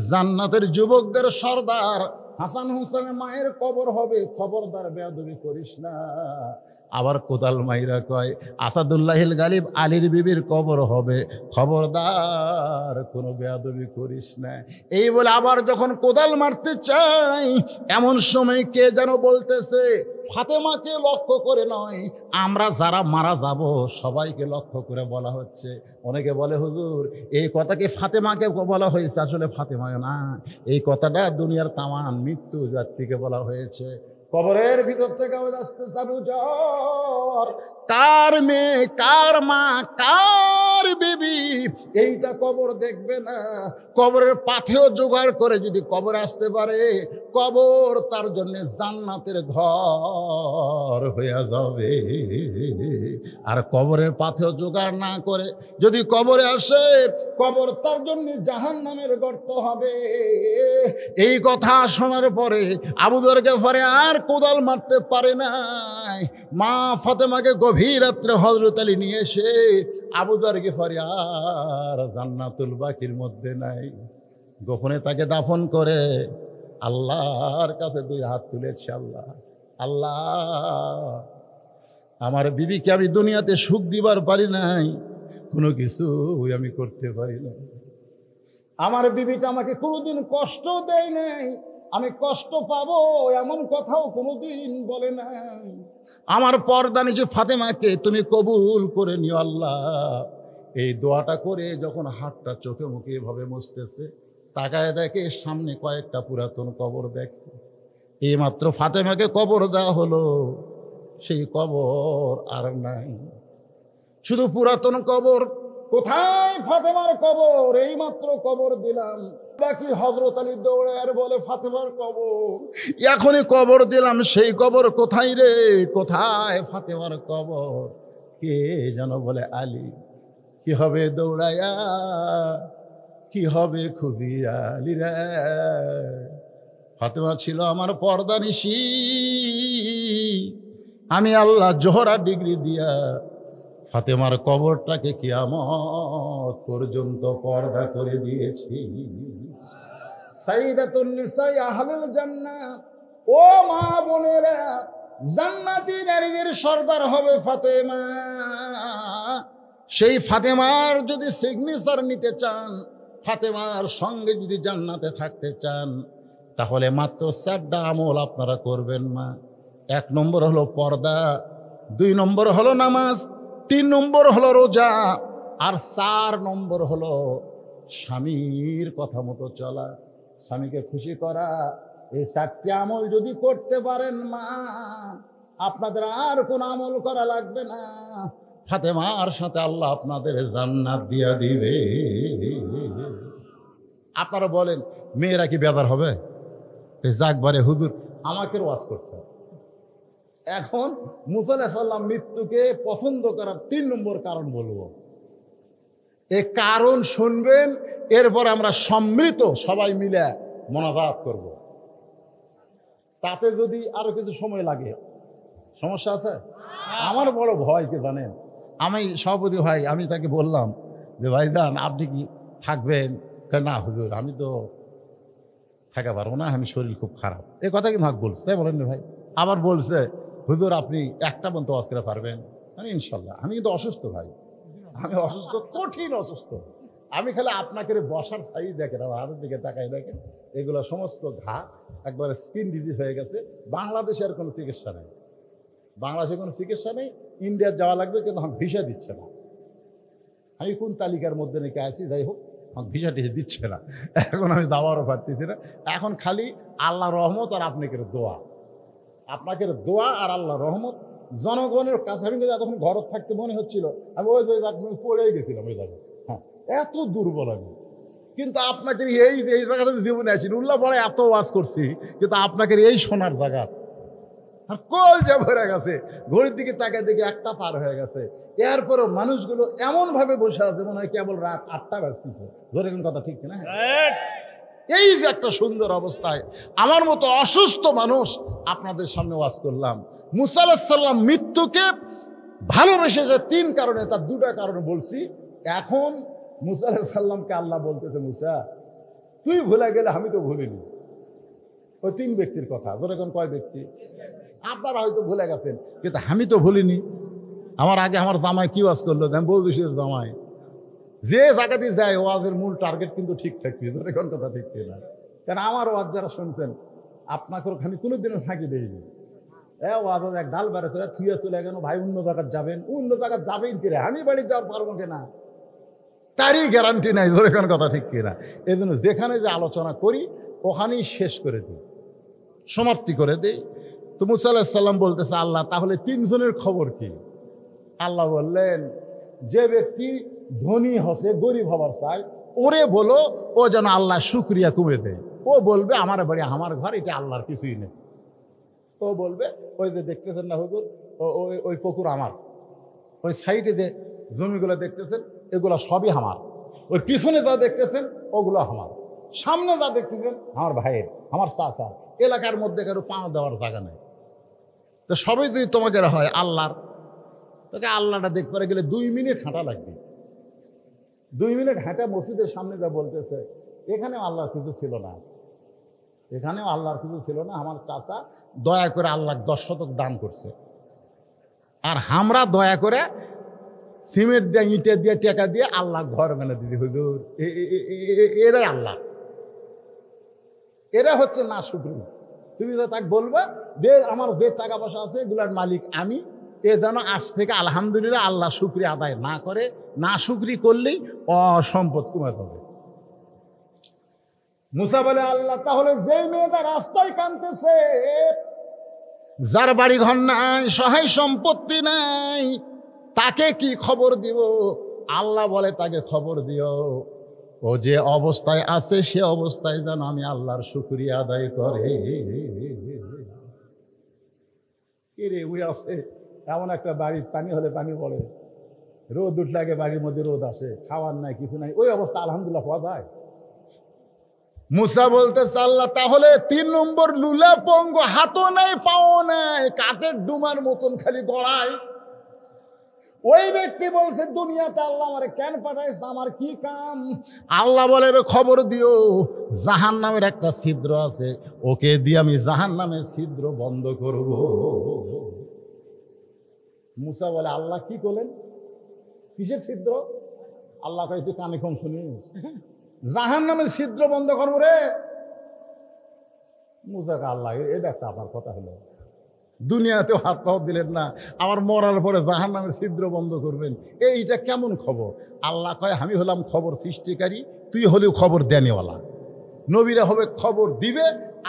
জান্নাতের যুবকদের সর্দার হাসান হোসেনের মায়ের কবর হবে, খবরদার বেয়াদবি করিস না। আবার কোদাল মাইরা কয়, আসাদুল্লাহিল গালিব আলীর বিবির কবর হবে, খবরদার কোনো বেয়াদবি করিস না। এই বলে আবার যখন কোদাল মারতে চাই, এমন সময় কে যেন বলতেছে, ফাতেমাকে লক্ষ্য করে নয়, আমরা যারা মারা যাব সবাইকে লক্ষ্য করে বলা হচ্ছে। অনেকে বলে, হুজুর এই কথা কি ফাতেমাকে বলা হয়েছে? আসলে ফাতেমা না, এই কথাটা দুনিয়ার তামাম মৃত্যু জাতিকে বলা হয়েছে। কবরের ভিতর থেকে আওয়াজ আসতেছে, আবু যর, কার মেয়ে, কার মা, কার বিবি, এইটা কবর দেখবে না। কবরের পাথেও জোগাড় করে যদি কবর আসতে পারে, কবর তার জন্য জান্নাতের ঘর হয়ে যাবে। আর কবরের পাথেও জোগাড় না করে যদি কবরে আসে, কবর তার জন্য জাহান্নামের গর্ত হবে। এই কথা শোনার পরে আবু যর গিফারি আর কোদাল মারতে পারে নাই। মা ফাতেমাকে গভীর রাত্রে হযরত আলী নিয়ে এসে আবু যর গিফারি আর জান্নাতুল বাকির মধ্যে নাই, গোপনে তাকে দাফন করে আল্লাহর কাছে 2 হাত তুলেছে। আল্লাহ, আল্লাহ, আমার বিবিকে আমি দুনিয়াতে সুখ দিবার পারি নাই, কোনো কিছু আমি করতে পারি না। আমার বিবিটা আমাকে কোনোদিন কষ্ট দেয় নাই, আমি কষ্ট পাবো এমন কথাও কোনোদিন বলে নাই। আমার পর্দা নিচে ফাতেমাকে তুমি কবুল করে নিও আল্লাহ। এই দোয়াটা করে যখন হাতটা চোখে মুখে এভাবে মুছতেছে, তাকায় দেখে সামনে কয়েকটা পুরাতন কবর দেখে। এইমাত্র ফাতেমাকে কবর দেওয়া হলো, সেই কবর আর নাই, শুধু পুরাতন কবর। কোথায় ফাতেমার কবর? এইমাত্র কবর দিলাম। বাকি হযরত আলী দৌড়ে আর বলে, ফাতেমার কবর এখনই কবর দিলাম, সেই কবর কোথায় রে? কোথায় ফাতেমার কবর? কে যেন বলে, আলী। কি হবে দৌড়াইয়া, কি হবে খুঁজিয়া আলী রে? ফাতেমা ছিল আমার পর্দা নিশি, আমি আল্লাহ জোহরা ডিগ্রি দিয়া ফাতেমার কবরটাকে কিয়ামত পর্যন্ত পর্দা করে দিয়েছি। সাইয়্যিদাতুন নিসা আহলুল জান্নাহ, ও মা বোনেরা, জান্নাতি নারীদের সর্দার হবে ফাতেমা। সেই ফাতেমার যদি সিগনেচার নিতে চান, ফাতেমার সঙ্গে যদি জান্নাতে থাকতে চান, তাহলে মাত্র 4টা আমল আপনারা করবেন না। 1 নম্বর হলো পর্দা, 2 নম্বর হলো নামাজ, 3 নম্বর হলো রোজা, আর 4 নম্বর হলো স্বামীর কথা মতো চলা, স্বামীকে খুশি করা। এই 4টি আমল যদি করতে পারেন মা, আপনাদের আর কোন আমল করা লাগবে না। ফাতেমার সাথে আল্লাহ আপনাদের জান্নাত দিয়া দিবে। আপনারা বলেন, মেয়েরা কি বেজার হবে? যাকবারে হুজুর আমাকে ওয়াজ করছে। এখন মুসা আলাইহিস সালাম মৃত্যুকে পছন্দ করার 3 নম্বর কারণ বলবো। এই কারণ শুনবেন, এরপর আমরা সম্মিলিত সবাই মিলে মোনাজাত করব। তাতে যদি আরো কিছু সময় লাগে, সমস্যা আছে? আমার বড় ভয় কি জানেন, আমি সভাপতি ভাই, আমি তাকে বললাম যে ভাইজান আপনি কি থাকবেন? না হুজুর আমি তো থাকা পারবো না, আমি শরীর খুব খারাপ। এই কথা কিন্তু আমাকে বলছে, তাই বলেন ভাই। আবার বলছে হুজুর আপনি 1টা পর্যন্ত ওয়াজ করে পারবেন? আমি ইনশাল্লাহ, আমি কিন্তু অসুস্থ ভাই, আমি অসুস্থ, কঠিন অসুস্থ। আমি খালি আপনাকে বসার সাইজ দেখেন, আমার হাতের দিকে তাকাই দেখেন, এগুলো সমস্ত ঘা, একবারে স্কিন ডিজিজ হয়ে গেছে। বাংলাদেশে আর কোনো চিকিৎসা নেই, বাংলাদেশে কোনো চিকিৎসা নেই। ইন্ডিয়ার যাওয়া লাগবে, কিন্তু আমাকে ভিসা দিচ্ছে না। আমি কোন তালিকার মধ্যে নাকি আছি, যাই হোক আমাকে ভিসা টিসা দিচ্ছে না। এখন আমি যাওয়ারও পারতেছি না। এখন খালি আল্লাহ রহমত আর আপনাকে দোয়া, আপনাকে দোয়া আর আল্লাহ রহমত। জনগণের কাছে আমি যখন ঘর থাকতে মনে হচ্ছিল আমি ওই পড়েই গেছিলাম ওই জায়গায়। হ্যাঁ, এত দুর্বল আমি। কিন্তু আপনাকে এই জায়গাতে আমি জীবনে আছি, উল্লাহ পড়ে এত ওয়াজ করছি, কিন্তু আপনাকে এই সোনার জায়গা আর কল যা ভরে গেছে। ঘড়ির দিকে তাকায় দেখে 1টা পার হয়ে গেছে। এরপরও মানুষগুলো এমনভাবে বসে আছে মনে হয় কেবল রাত 8টা বাজতেছে। ধরে কোন কথা ঠিক কিনা? এই যে একটা সুন্দর অবস্থায় আমার মতো অসুস্থ মানুষ আপনাদের সামনে ওয়াজ করলাম। মুসা আলাইহিস সালাম মৃত্যুকে ভালোবেসে যে 3 কারণে, তার 2টা কারণ বলছি। এখন মুসা আলাইহিস সালামকে আল্লাহ বলতেছে, মুসা তুই ভুলে গেলে আমি তো ভুলিনি। ওই 3 ব্যক্তির কথা। ধরে কোন কয় ব্যক্তি? আপনারা হয়তো ভুলে গেছেন, কিন্তু আমি তো ভুলিনি। আমার আগে আমার জামাই কি ওয়াজ করলো, আমি বলছি জামাই যে জায়গাতে যায় ওয়াজের মূল টার্গেট কিন্তু ঠিক থাকবে। ধরে কোন কথা ঠিক না? কারণ আমার ওয়াজ যারা শুনছেন, আপনাকে আমি কোনোদিনও ফাঁকি দিইনি। ওয়াজ এক ডাল বেড়ে করে থুয়ে চলে গেল, ভাই অন্য জায়গায় যাবেন, অন্য জায়গায় যাবেন কিরে, আমি বাড়ি যাওয়ার পারবো কিনা তারই গ্যারান্টি নাই। ধরে কোন কথা ঠিক কিনা? এই জন্য যেখানে যে আলোচনা করি ওখানেই শেষ করে দিই, সমাপ্তি করে দিই। তো মুসা আলাইহিস সালাম বলতেছে, আল্লাহ তাহলে 3 জনের খবর কি? আল্লাহ বললেন, যে ব্যক্তি ধনী হসে গরিব হবার চায় ওরে বলো ও যেন আল্লাহ শুকরিয়া কমে দেয়। ও বলবে আমার বাড়ি আমার ঘর, এটা আল্লাহর কিছুই নেই। ও বলবে ওই যে দেখতেছেন না হুজুর, ওই পুকুর আমার, ওই সাইডে যে জমিগুলো দেখতেছেন এগুলো সবই আমার, ওই পিছনে যা দেখতেছেন ওগুলো আমার, সামনে যা দেখতেছেন আমার ভাইয়ের, আমার চাচা। এলাকার মধ্যে কারো পা দেওয়ার জায়গা নেই। তো সবই যদি তোমাকে হয় আল্লাহর, তোকে আল্লাহটা দেখতে গেলে 2 মিনিট হাঁটা লাগবে। 2 মিনিট হাঁটা মসজিদের সামনে যা বলতেছে, এখানেও আল্লাহর কিছু ছিল না, এখানেও আল্লাহর কিছু ছিল না। আমার চাচা দয়া করে আল্লাহ 10 শতক দান করছে, আর আমরা দয়া করে সিমেন্ট দিয়ে ইটে দিয়ে টেকা দিয়ে আল্লাহ ঘর বানা দিদি। হুজুর এরাই আল্লাহ, এরা হচ্ছে না শুকরি। তুমি তো তাকে বলবা যে আমার যে টাকা পয়সা আছে এগুলার মালিক আমি, এ যেন আজ থেকে আলহামদুলিল্লাহ আল্লাহ শুকরিয়া আদায় না করে। না শুকরি করলেই অসম্পদ কমে যাবে। মুসা বলে, আল্লাহ তাহলে যে মেয়েটা রাস্তায় কাঁদতেছে, যার বাড়ি ঘর নাই, সহায় সম্পত্তি নাই, তাকে কি খবর দিব? আল্লাহ বলে তাকে খবর দিও, ও যে অবস্থায় আছে সে অবস্থায় যেন আমি আল্লাহর শুকরিয়া আদায় করে। রে ওই আছে এমন একটা বাড়ির পানি হলে পানি পড়ে, রোদ উঠলে আগে বাড়ির মধ্যে রোদ আসে, খাওয়ার নাই কিছু নাই, ওই অবস্থা আলহামদুলিল্লাহ পাওয়া যায়। মুসা বলতে আল্লাহ তাহলে 3 নম্বর লুলা পঙ্গ, হাতও নাই পাও নাই, কাঠের ডুমার মতন খালি গড়ায়। ওই ব্যক্তি বলছে, দুনিয়াতে আল্লাহ আমারে কেন পাঠাইছে, আমার কি কাম? আল্লাহ বলে খবর দিও, জাহান্নামের একটা ছিদ্র আছে, ওকে দিয়ে আমি জাহান্নামের ছিদ্র বন্ধ করব। মুসা বলে, আল্লাহ কি করলেন? কিসের ছিদ্র? আল্লাহ কয়, তুই কানে কম শুনি, জাহান্নামের ছিদ্র বন্ধ করবো রে। মুসাকে আল্লাহ, এটা একটা আমার কথা হলো, দুনিয়াতেও হাত পাও দিলেন না, আমার মরার পরে জাহান্নামের ছিদ্র বন্ধ করবেন, এইটা কেমন খবর? আল্লাহ কয়, আমি হলাম খবর সৃষ্টিকারী, তুই হলেও খবর দেনেওয়ালা। নবীরা হবে খবর দিবে,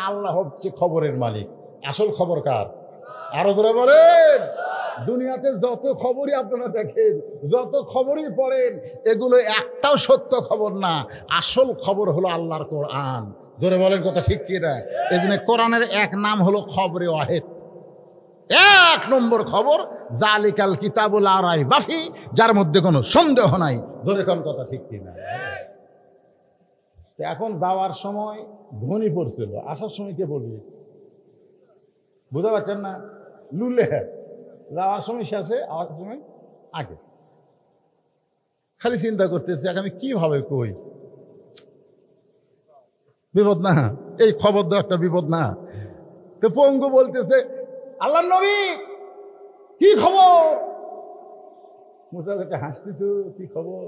আল্লাহ হচ্ছে খবরের মালিক। আসল খবর কার? আরো জোরে বলেন। দুনিয়াতে যত খবরই আপনারা দেখেন, যত খবরই পড়েন, এগুলো একটাও সত্য খবর না। আসল খবর হলো আল্লাহর কোরআন। জোরে বলেন কথা ঠিক কি না? এই জন্য কোরআনের এক নাম হলো খবরে ওয়াহিদ। 1 নম্বর খবর, জালিকাল কিতাবুল লা রাইবা ফি, যার মধ্যে কোনো সন্দেহ নাই। জোরে কোন কথা ঠিক কি না? এখন যাওয়ার সময় ধ্বনি পড়ছিল, আসার সময় কে পড়বে? বুঝতে পারছেন না? লুলে যাওয়ার সময় শেষে, আওয়ার সময় আগে। খালি চিন্তা করতেছে আমি কিভাবে কই, বিপদ না? এই খবর দেওয়া একটা বিপদ না? তো পঙ্গু বলতেছে, আল্লাহর নবী কি খবর? মুসা কাছে হাসতেছো, কি খবর?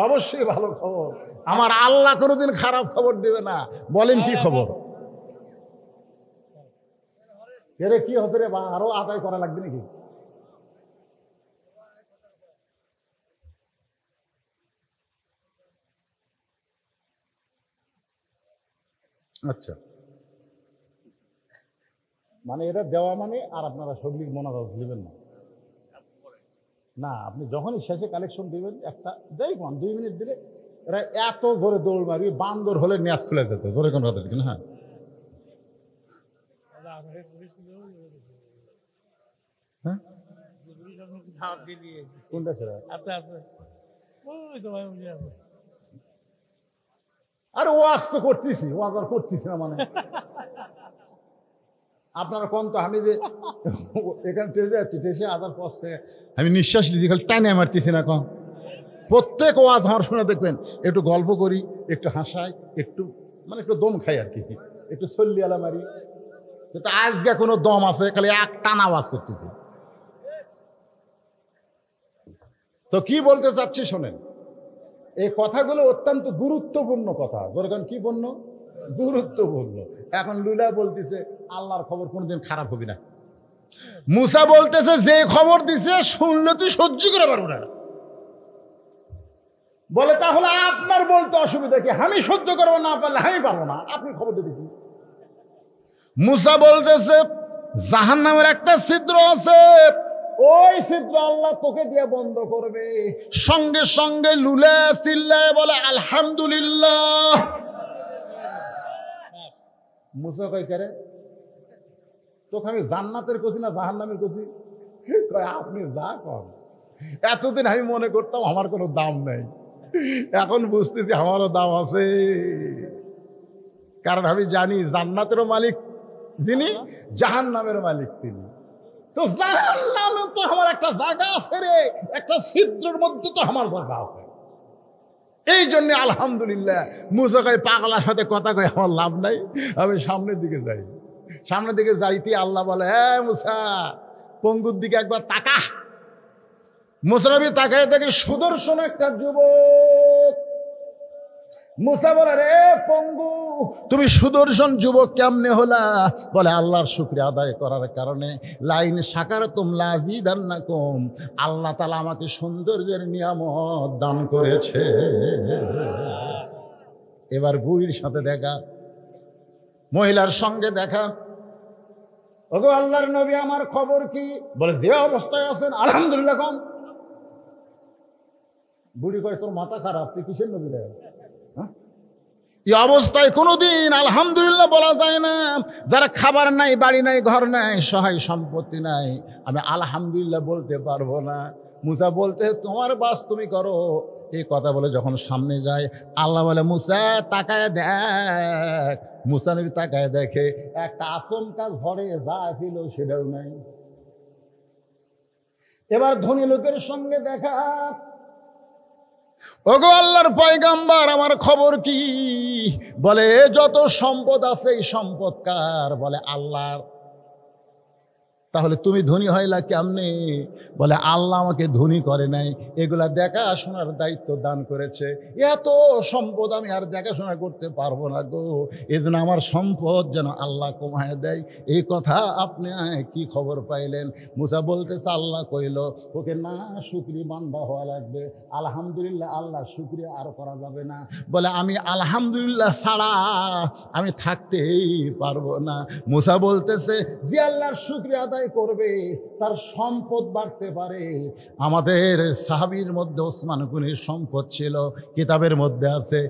অবশ্যই ভালো খবর, আমার আল্লাহ কোনোদিন খারাপ খবর দেবে না। বলেন কি খবর? এরে কি হতে রে, বা আরো আদায় করা লাগবে নাকি? আচ্ছা, মানে এটা দেওয়া মানে, আর আপনারা সবলিক মোনাজাত দিবেন না? না, আপনি যখনই শেষে কালেকশন দিবেন একটা দেই 2 মিনিট দিলে এরা এত জোরে দৌড় মারবি, বান্দর হলে ন্যাস খুলে যেত। জোরে কোন কথা ঠিক না? হ্যাঁ, হ্যাঁ, কোনটা সেরা? আরে ওয়াজ তো করতেছি, ওয়াজ আর করতেছি না মানে আপনারা কোন তো, আমি যে এখানে টেসে যাচ্ছি, টেসে আদার পথে আমি নিঃশ্বাস নিচ্ছি, খালি টাইনে মারতেছি না। কম প্রত্যেক ওয়াজ আমার শুনে দেখবেন, একটু গল্প করি, একটু হাসাই, একটু মানে একটু দম খাই আর কি, একটু সল্লি আলা মারি। কিন্তু আজকে কোনো দম আছে, খালি এক টানা আওয়াজ করতেছি। তো কি বলতে চাচ্ছি শোনেন, এই কথাগুলো অত্যন্ত গুরুত্বপূর্ণ কথা। যেরকম কি পূর্ণ? গুরুত্বপূর্ণ। এখন লুলা বলতেছে আল্লাহর খবর কোনোদিন খারাপ হবে না। মুসা বলতেছে যে খবর দিছে শুনলে তুই সহ্য করে পারবো না। বলে তাহলে আপনার বলতে অসুবিধা কি? আমি সহ্য করবো না পারলে আমি পারবো না, আপনি খবর দিয়ে দেখি। মুসা বলতেছে জাহান্নামের একটা ছিদ্র আছে, ওই ছিদ্র আল্লাহ তোকে দিয়ে বন্ধ করবে। সঙ্গে সঙ্গে লুলে চিল্লায় বলে আলহামদুলিল্লাহ। মুসা কই করে তোকে আমি জান্নাতের কছি না জাহান্নামের কছি? আপনি যা কর। এতদিন আমি মনে করতাম আমার কোনো দাম নেই, এখন বুঝতেছি আমারও দাম আছে। কারণ আমি জানি জান্নাতেরও মালিক যিনি, জাহান্নামের মালিক তিনি। তো জাহান্নামে তো আমার একটা জায়গা আছে রে, একটা ছিদ্রের মধ্যে তো আমার জায়গা আছে। এই জন্য আলহামদুলিল্লাহ। মুসা কয় পাগলার সাথে কথা কয় আমার লাভ নাই, আমি সামনের দিকে যাই। সামনের দিকে যাইতে আল্লাহ বলে হ্যাঁ মুসা, পঙ্গুর দিকে একবার তাকা। মুসা নবী তাকায় দেখে সুদর্শন একটা যুবক। মুসা বলে রে পঙ্গু, তুমি সুদর্শন যুবক কেমনে হলা? বলে আল্লাহর শুকরিয়া আদায় করার কারণে। লাইন শাকারতুম লাযীদান্নাকুম, আল্লাহ তাআলা আমাকে সৌন্দর্যের নিয়ামত দান করেছে। এবার বুড়ির সাথে দেখা, মহিলার সঙ্গে দেখা। ওগো আল্লাহর নবী আমার খবর কি? বলে যে অবস্থায় আছেন আলহামদুলিল্লাহ কম। বুড়ি কয় তোর মাথা খারাপ, তুই কিসের নবী রে? এই অবস্থায় কোনোদিন আলহামদুলিল্লাহ বলা যায় না। যারা খাবার নাই, বাড়ি নাই, ঘর নাই, সহায় সম্পত্তি নাই, আমি আলহামদুলিল্লাহ বলতে পারবো না। মুসা বলতে তোমার বাস তুমি করো। এই কথা বলে যখন সামনে যায়, আল্লাহ বলে মুসা তাকায় দেখ। মুসা নবী তাকায় দেখে একটা আচমকা ঝড়ে যা ছিল সেটাও নাই। এবার ধনী লোকের সঙ্গে দেখা। ওগো আল্লাহর পয়গাম্বার আমার খবর কি? বলে যত সম্পদ আছে এই সম্পদ কার? বলে আল্লাহর। তাহলে তুমি ধনী হইলা কেমনে? বলে আল্লাহ আমাকে ধনী করে নাই, এগুলা দেখাশোনার দায়িত্ব দান করেছে। এত সম্পদ আমি আর দেখাশোনা করতে পারবো না গো, এজন্য আমার সম্পদ যেন আল্লাহ কমায় দেয়। এই কথা আপনি কি খবর পাইলেন? মুসা বলতেছে আল্লাহ কইল ওকে না শুকরি বান্দা হওয়া লাগবে। আলহামদুলিল্লাহ আল্লাহ শুকরিয়া আর করা যাবে না। বলে আমি আলহামদুলিল্লাহ ছাড়া আমি থাকতেই পারবো না। মুসা বলতেছে যে আল্লাহর শুকরিয়া আদায় করবে তার সম্পদ বাড়তে পারে। আমাদের সাহাবীর মধ্যে ওসমান গনির সম্পদ ছিল, কিতাবের মধ্যে আছে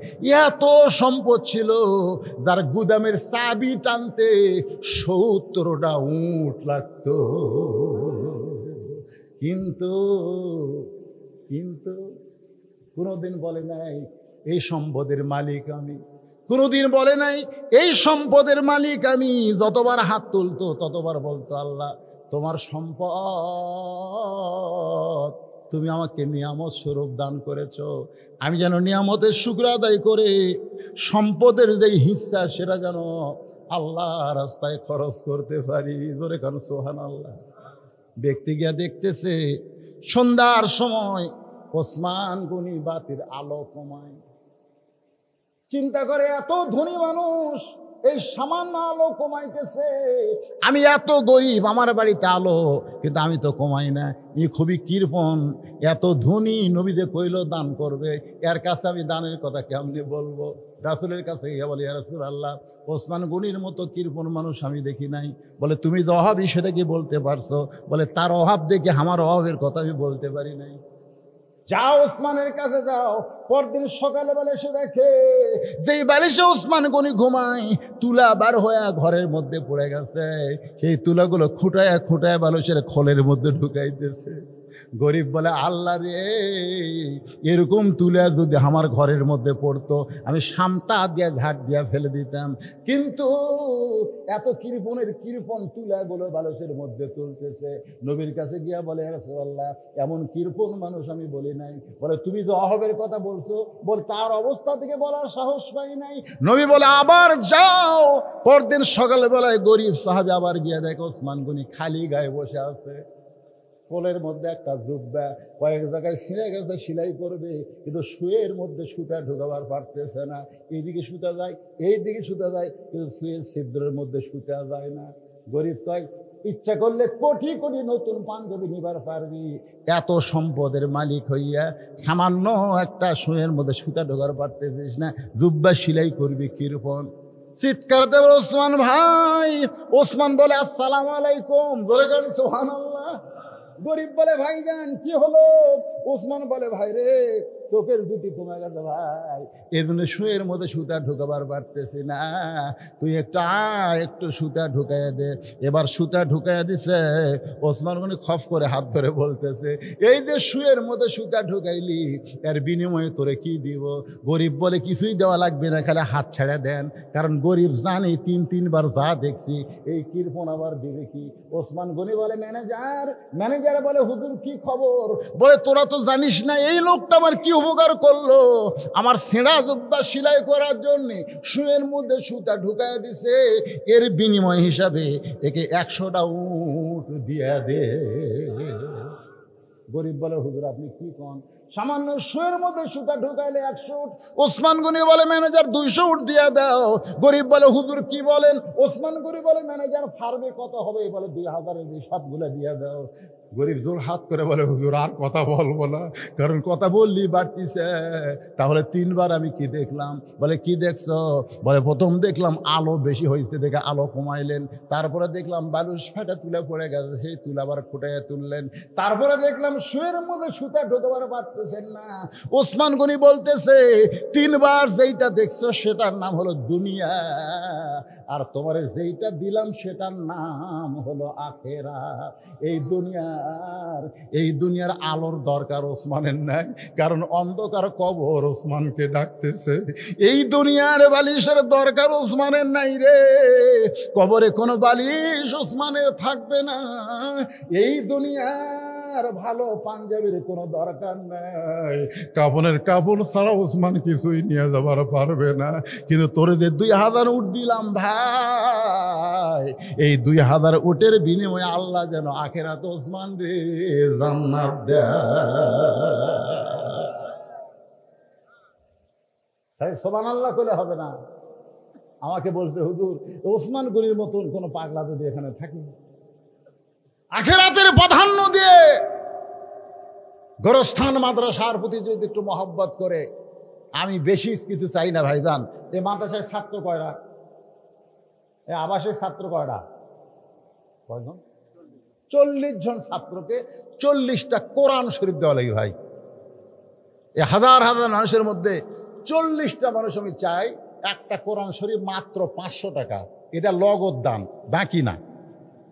এত সম্পদ ছিল যার গুদামের চাবি টানতে 70টা উট লাগতো। কিন্তু কিন্তু কোনোদিন বলে নাই এই সম্পদের মালিক আমি। কোনোদিন বলে নাই এই সম্পদের মালিক আমি। যতবার হাত তুলতো ততবার বলতো আল্লাহ তোমার সম্পদ তুমি আমাকে নিয়ামত স্বরূপ দান করেছো, আমি যেন নিয়ামতের শুকর আদায় করে সম্পদের যেই হিস্সা সেটা যেন আল্লাহ রাস্তায় খরচ করতে পারি। জোরে কারণ সুবহানাল্লাহ। ব্যক্তি গিয়া দেখতেছে সন্ধ্যার সময় ওসমান গনি বাতির আলো কমায়। চিন্তা করে এত ধনী মানুষ এই সামান্য আলো কমাইতেছে, আমি এত গরিব, আমার বাড়িতে আলো কিন্তু আমি তো কমাই না। ই খুবই কৃপণ, এত ধনী, নবী যে কইল দান করবে, এর কাছে আমি দানের কথা কেমনি বলবো? রাসূলের কাছে গিয়ে বলে, ইয়া রাসূলুল্লাহ, ওসমান গনির মতো কৃপণ মানুষ আমি দেখি নাই। বলে, তুমি যে অভাবী সেটা কি বলতে পারছো? বলে, তার অভাব দেখে আমার অভাবের কথা আমি বলতে পারি নাই। যাও ওসমানের কাছে যাও। পরদিন সকালে বেলা এসে দেখে যেই বালিশে ওসমান গনি ঘুমায় তুলা বার হয়ে ঘরের মধ্যে পড়ে গেছে। সেই তুলাগুলো খুঁটায় খুঁটায় বালিশের খোলের মধ্যে ঢুকাইতেছে। গরিব বলে, আল্লাহ রে, এরকম তুলা যদি আমার ঘরের মধ্যে পড়তো আমি সামটা দিয়া ঝাড় দিয়া ফেলে দিতাম, কিন্তু এত কৃপণের কৃপণ তুলাগুলো বালিশের মধ্যে তুলতেছে। নবীর কাছে গিয়া বলে, ইয়া রাসূলুল্লাহ, এমন কৃপণ মানুষ আমি বলি নাই। বলে, তুমি যে অভাবের কথা বলছো, বল তার অবস্থা থেকে বলার সাহস পাই নাই। নবী বলে, আবার যাও। পরদিন সকালবেলায় গরিব সাহাবী আবার গিয়া দেখে ওসমান গনি খালি গায়ে বসে আছে। কোলের মধ্যে একটা জুব্বা, কয়েক জায়গায় ছিঁড়ে গেছে, সেলাই করবে, কিন্তু শুয়ের মধ্যে সুতা ঢোকাবার পারতেছে না। এইদিকে সুতা যায়, এইদিকে সুতা যায়, কিন্তু শুয়ের ছিদ্রের মধ্যে সুতা যায় না। গরিব কয়, ইচ্ছা করলে কোটি কোটি নতুন পাঞ্জাবি নিবার পারবি, এত সম্পদের মালিক হইয়া সামান্য একটা শুয়ের মধ্যে সুতা ঢোকার পারতেছিস না, জুব্বা সেলাই করবি কিরকম? চিৎকার দেব ওসমান ভাই। ওসমান বলে, আসসালামু আলাইকুম। জোরে করে সুবহানাল্লাহ। গরিব বলে, ভাইজান কি হলো? ওসমান বলে, ভাই রে, চোখের জুতি কমে গেছে ভাই, এই জন্য শুয়ের মধ্যে সুতা ঢুকাবার পারতেছি না, তুই একটু সুতা ঢুকাইয়া দে। এবার সুতা ঢুকাইয়া দিছে। ওসমান গনি খফ করে হাত ধরে বলতেছে, এই যে শুয়ের মধ্যে সুতা ঢুকাইলি, এর বিনিময়ে তোরে কি দিব? গরিব বলে, কিছুই দেওয়া লাগবে না, খালি হাত ছেড়ে দেন। কারণ গরিব জানি তিনবার যা দেখছি, এই কৃপণ আবার দিবে কি? ওসমান গনি বলে, ম্যানেজার বলে, হুজুর কি খবর? বলে, তোরা তো জানিস না এই লোকটা আমার কি উপকার করলো। আমার ছেঁড়া জুব্বা সেলাই করার জন্য শুয়ের মধ্যে সুতা ঢুকায় দিছে, এর বিনিময় হিসাবে একে 100টা উট দিয়া দে। গরিব বলে, হুজুর আপনি কি কন? সামান্য শুয়ের মধ্যে সুতা ঢুকাইলে 100 উট। ওসমান গনি বলে, ম্যানেজার 200 উট দিয়া দাও। গরিব বলে, হুজুর কি বলেন? ওসমান গনি বলে, ম্যানেজার ফার্মে কত হবে? বলে, 2000-এর সবগুলো দিয়া দাও। গরিব জোর হাত করে বলে, হুজুর আর কথা বলবো না, কারণ কথা বললি বাড়তিছে। তাহলে 3বার আমি কি দেখলাম? বলে, কি দেখছো? বলে, প্রথম দেখলাম আলো বেশি হয়েছে দেখে আলো কমাইলেন, তারপরে দেখলাম বালুস ফাটা তুলে পড়ে গেছে, সেই তুলে আবার ফুটাইয়া তুললেন, তারপরে দেখলাম শুয়ের মধ্যে সুতা ঢোকাবার পারতেছেন না। ওসমান গনি বলতেছে, 3বার যেইটা দেখছো সেটার নাম হলো দুনিয়া, আর তোমার যেইটা দিলাম সেটার নাম হলো আখিরাত। এই দুনিয়ার আলোর দরকার ওসমানের নাই, কারণ অন্ধকার কবর ওসমানকে ডাকতেছে। এই দুনিয়ার বালিশের দরকার ওসমানের নাই রে, কবরে কোনো বালিশ ওসমানের থাকবে না। এই দুনিয়ার ভালো পাঞ্জাবির কোনো দরকার নাই, কাপড়ের কাপড় ছাড়া ওসমান কিছুই নিয়ে যাবার পারবে না। কিন্তু তোরে যে 2000 উট দিলাম ভাই, এই 2000 উটের বিনিময়ে আল্লাহ যেন আখিরাতে ওসমান রে জান্নাত দেয়। সুবহানাল্লাহ কইলে হবে না। আমাকে বলছে, হুজুর ওসমান গনির মতন কোন পাগলা যদি এখানে থাকে, আখিরাতের প্রাধান্য দিয়ে গোরস্থান মাদ্রাসার প্রতি যদি একটু মহব্বত করে, আমি বেশি কিছু চাই না ভাইজান। এই মাদ্রাসায় ছাত্র কয়টা? এই আবাসিক ছাত্র কয়টা? কয়জন? 40 জন ছাত্রকে 40টা কোরআন শরীফ দেওয়া লাগে ভাই। এই হাজার হাজার মানুষের মধ্যে 40টা মানুষ আমি চাই একটা কোরআন শরীফ মাত্র 500 টাকা, এটা লগদ দান, বাকি না।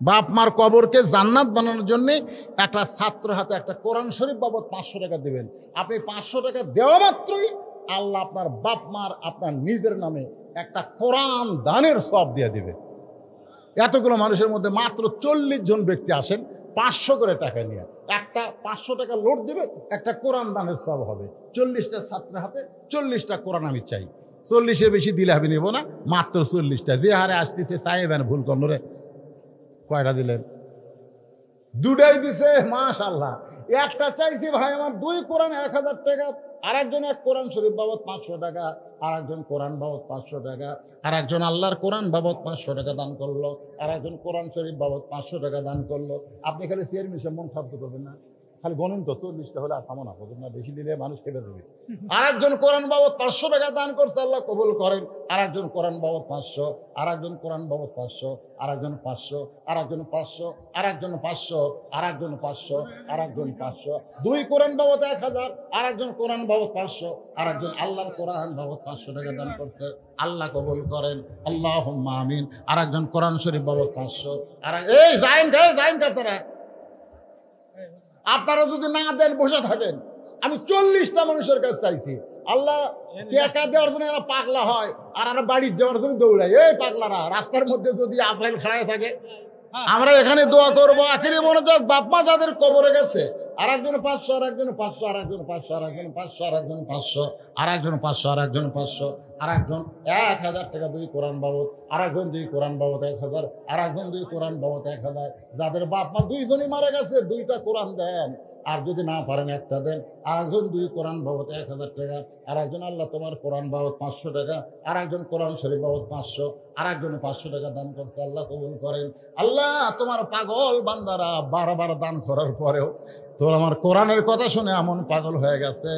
বাপ মার কবরকে জান্নাত বানানোর জন্যে একটা ছাত্র হাতে একটা কোরআন শরীফ বাবদ 500 টাকা দেবেন। আপনি 500 টাকা দেওয়া মাত্রই আল্লাহ আপনার বাপ মার, আপনার নিজের নামে একটা কোরআন দানের সওয়াব দিয়ে দিবে। এতগুলো মানুষের মধ্যে মাত্র 40 জন ব্যক্তি আসেন 500 করে টাকা নিয়ে, একটা 500 টাকা লোড দেবে, একটা কোরআন দানের সওয়াব হবে। 40টা ছাত্রের হাতে 40টা কোরআন আমি চাই। 40-এর বেশি দিলে আমি নেব না, মাত্র 40টা। যে হারে আসতেছে সাহেবেন ভুল করল রে। কয়টা দিলেন? দুটাই দিছে মাশাআল্লাহ। একটা চাইছি ভাই আমার 2 কোরআন 1000 টাকা, আর একজন 1 কোরআন শরীফ বাবদ 500 টাকা, আর একজন কোরআন বাবদ 500 টাকা, আর একজন আল্লাহর কোরআন বাবদ 500 টাকা দান করলো, আর একজন কোরআন শরীফ বাবদ 500 টাকা দান করলো। আপনি খালি চেয়ার মিশে মন খারাপ করবেন না, খালি গণিন তো 40টা হলে আর সামনা করবেন না, বেশি দিলে মানুষ খেতে দেবে। আর একজন কোরআন বাবদ 500 টাকা দান করছে, আল্লাহ কবুল করেন। আর একজন কোরআন বাবদ 500, আর একজন কোরআন বাবদ 500, আর একজন 500, আর একজন 500, আর একজন 500, আর একজন 500, আর একজন 500, 2 কোরআন বাবদ 1000, আর একজন কোরআন বাবদ 500, আর একজন আল্লাহর কোরআন বাবদ 500 টাকা দান করছে, আল্লাহ কবুল করেন, আল্লাহুম্মা আমিন। আর একজন কোরআন শরীফ বাবদ 500, আর এই যাইন কাপড়া আপনারা যদি না দেন বসে থাকেন। আমি 40টা মানুষের কাছে চাইছি, আল্লাহ টাকা দেওয়ার জন্য এরা পাগলা হয়, আর আমরা বাড়ির যাওয়ার জন্য দৌড়াই। এই পাগলারা রাস্তার মধ্যে যদি আজরাইল খাড়ায় থাকে, আমরা এখানে দোয়া করবো। আখেরি মনোযোগ, বাপমা যাদের কবরে গেছে, আর একজন 500, আর একজন 500, আর একজন 500, আর একজন 500, আর একজন 500, আর একজন 500, আর একজন 500, আর একজন 1000 টাকা 2 কোরআন বাবদ, আর একজন 2 কোরআন বাবদ 1000, আর একজন 2 কোরআন বাবদ 1000। যাদের বাপমা 2 জনই মারা গেছে 2টা কোরআন দেন, আর যদি না পারেন একটা দেন। আর একজন 2 কোরআন বাবদ 1000 টাকা, আর একজন আল্লাহ তোমার কোরআন বাবদ 500 টাকা, আর একজন কোরআন শরীফ বাবদ 500, আর একজন 500 টাকা দান করছে, আল্লাহ কবুল করেন। আল্লাহ তোমার পাগল বান্দারা বারবার দান করার পরেও তোর আমার কোরআনের কথা শুনে এমন পাগল হয়ে গেছে,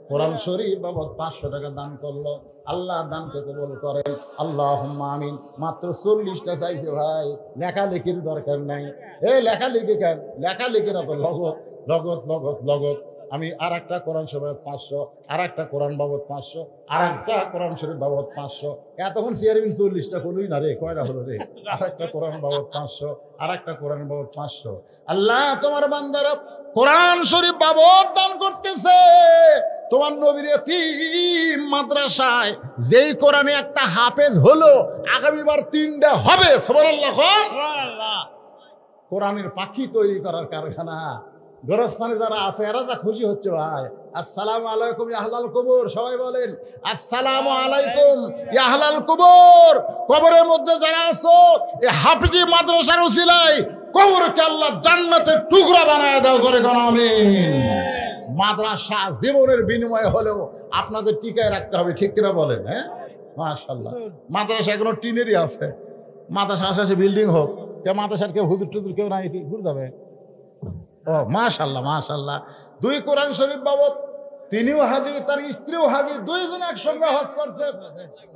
কোরআন শরীফ বাবদ 500 টাকা দান করলো, আল্লাহ দানকে কবুল করেন, আল্লাহুম্মা আমিন। মাত্র 40টা চাইছে ভাই, লেখালেখির দরকার নাই। এই লেখালেখি কেন? লেখালেখি না তো লগত লগত লগত লগত। আমি আর একটা কোরআন শরীফ 500, আর একটা কোরআন বাবদ 500, আর একটা কোরআন শরীফ বাবদ 500। এতক্ষণ চেয়ারম্যান 40টা হলোই না রে, কয়টা হলো রে? আর একটা কোরআন বাবদ 500, আর একটা কোরআন বাবদ 500। আল্লাহ তোমার বান্দারা কোরআন শরীফ বাবদ দান করতেছে। তোমার নবীর এতিম মাদ্রাসায় যেই কোরআনে একটা হাফেজ হলো, আগামীবার 3টা হবে। সুবহানাল্লাহ। কোরআনের পাখি তৈরি করার কারখানা গোরস্থানে যারা আছে এরা যা খুশি হচ্ছে ভাই। আসসালামু আলাইকুম ইয়া আহলাল কবর, সবাই বলেন আসসালামু আলাইকুম ইয়া আহলাল কবর। কবরের মধ্যে যারা আছো, এই হাফিজি মাদ্রাসার উসিলায় কবরকে আল্লাহ জান্নাতের টুকরা বানায় দাও করে কোন আমিন। মাদ্রাসা জীবনের বিনিময়ে হলেও আপনাদের টিকায় রাখতে হবে, ঠিক কিনা বলেন? হ্যাঁ মাশাআল্লাহ। মাদ্রাসা এখনো টিনেরই আছে, মাদ্রাসা আশেপাশে বিল্ডিং হোক, কেউ মাদ্রাসার কেউ হুজুর টুজুর কেউ নাই, ঘুরে যাবে। ও মাশাআল্লাহ মাশাআল্লাহ। 2 কোরআন শরীফ বাবদ, তিনিও হাজি, তার স্ত্রীও হাজি, 2 জন একসঙ্গে হজ করছে।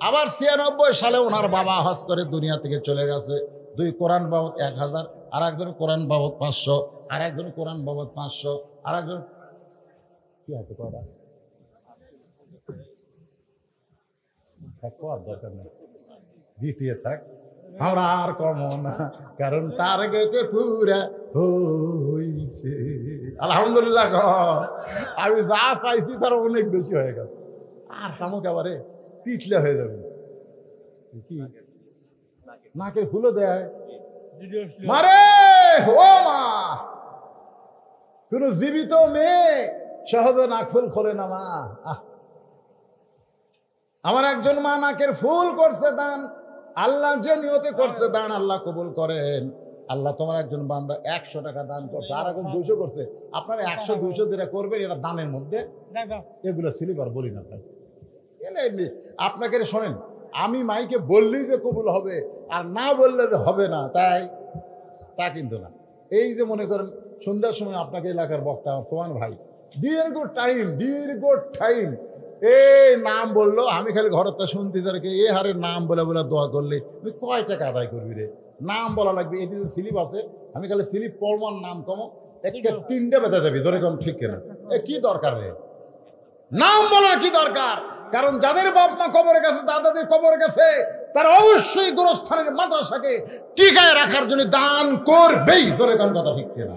আবার 96 সালে ওনার বাবা হজ করে দুনিয়া থেকে চলে গেছে। 2 কোরআন বাবদ 1000, আর একজন কোরআন বাবদ 500, আর একজন কোরআন বাবদ 500, আর একজন কি আছে কয়টা থাকো, আর দরকার নেই, দ্বিতীয় থাক, আমরা আর কম না, কারণ টার্গেটে পুরা হইছে। আলহামদুলিল্লাহ। আমি যা চাইছি তার অনেক বেশি হয়ে গেছে, আর সামুক এবারে তিতলে হয়ে যাবে। কি নাকে ফুলও দেয় মারে, ও মা, কোন জীবিত মেয়ে সহজে নাক ফুল খোলে না মা। আমার একজন মা নাকের ফুল করছে দান, আল্লাহ যে নিয়তে করছে দান আল্লাহ কবুল করেন। আল্লাহ তোমার একজন বান্দা 100 টাকা দান করছে, আর একজন 200 করছে। আপনারা 100-200 যেটা করবেন এটা দানের মধ্যে, এগুলো সিলিবার বলি না ভাই। এমনি আপনাকে শোনেন, আমি মাইকে বললেই যে কবুল হবে আর না বললে যে হবে না, তাই তা কিন্তু না। এই যে মনে করেন সন্ধ্যার সময় আপনাকে এলাকার বক্তা সোহান ভাই দীর্ঘ টাইম এই নাম বললো, আমি খালি ঘরের তো শুনতে তারকে এ হারে নাম বলে বলে দোয়া করলে তুই কয় টাকা আদায় করবি রে? নাম বলা লাগবে, এটি যে স্লিপ আছে, আমি খালি স্লিপ পড়বার নাম কমো একটা 3টে বেঁধে যাবি, ধরে কম ঠিক কিনা? এ কি দরকার রে নাম বলার, কি দরকার? কারণ যাদের বাপ মা কবরে গেছে, দাদাদের কবরে গেছে, তারা অবশ্যই গোরস্থানের মাদ্রাসাকে টিকায় রাখার জন্য দান করবেই, ধরে কোন কথা ঠিক কিনা?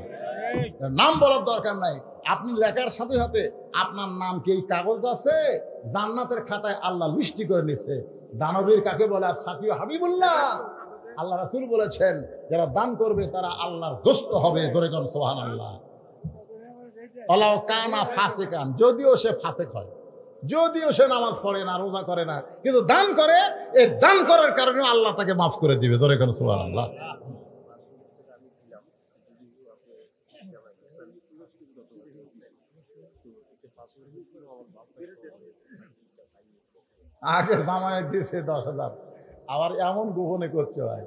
নাম বলার দরকার নাই। আপনি লেখার সাথে সাথে আপনার নাম কি এই কাগজ আছে, জান্নাতের খাতায় আল্লাহ লিস্টি করে নিছে। দানবীর কাকে বলে? আর সাকিব হাবিবুল্লাহ। আল্লাহ রাসূল বলেছেন যারা দান করবে তারা আল্লাহর দোস্ত হবে, জোরে কোন সুবহানাল্লাহ। আল্লাহ কানা ফাসিকান, যদিও সে ফাসিক হয়, যদিও সে নামাজ পড়ে না, রোজা করে না, কিন্তু দান করে, এই দান করার কারণে আল্লাহ তাকে মাফ করে দিবে, জোরে কোন সুবহানাল্লাহ। আগে জামাই দিছে 10,000, আবার এমন গোপনে করছে ভাই।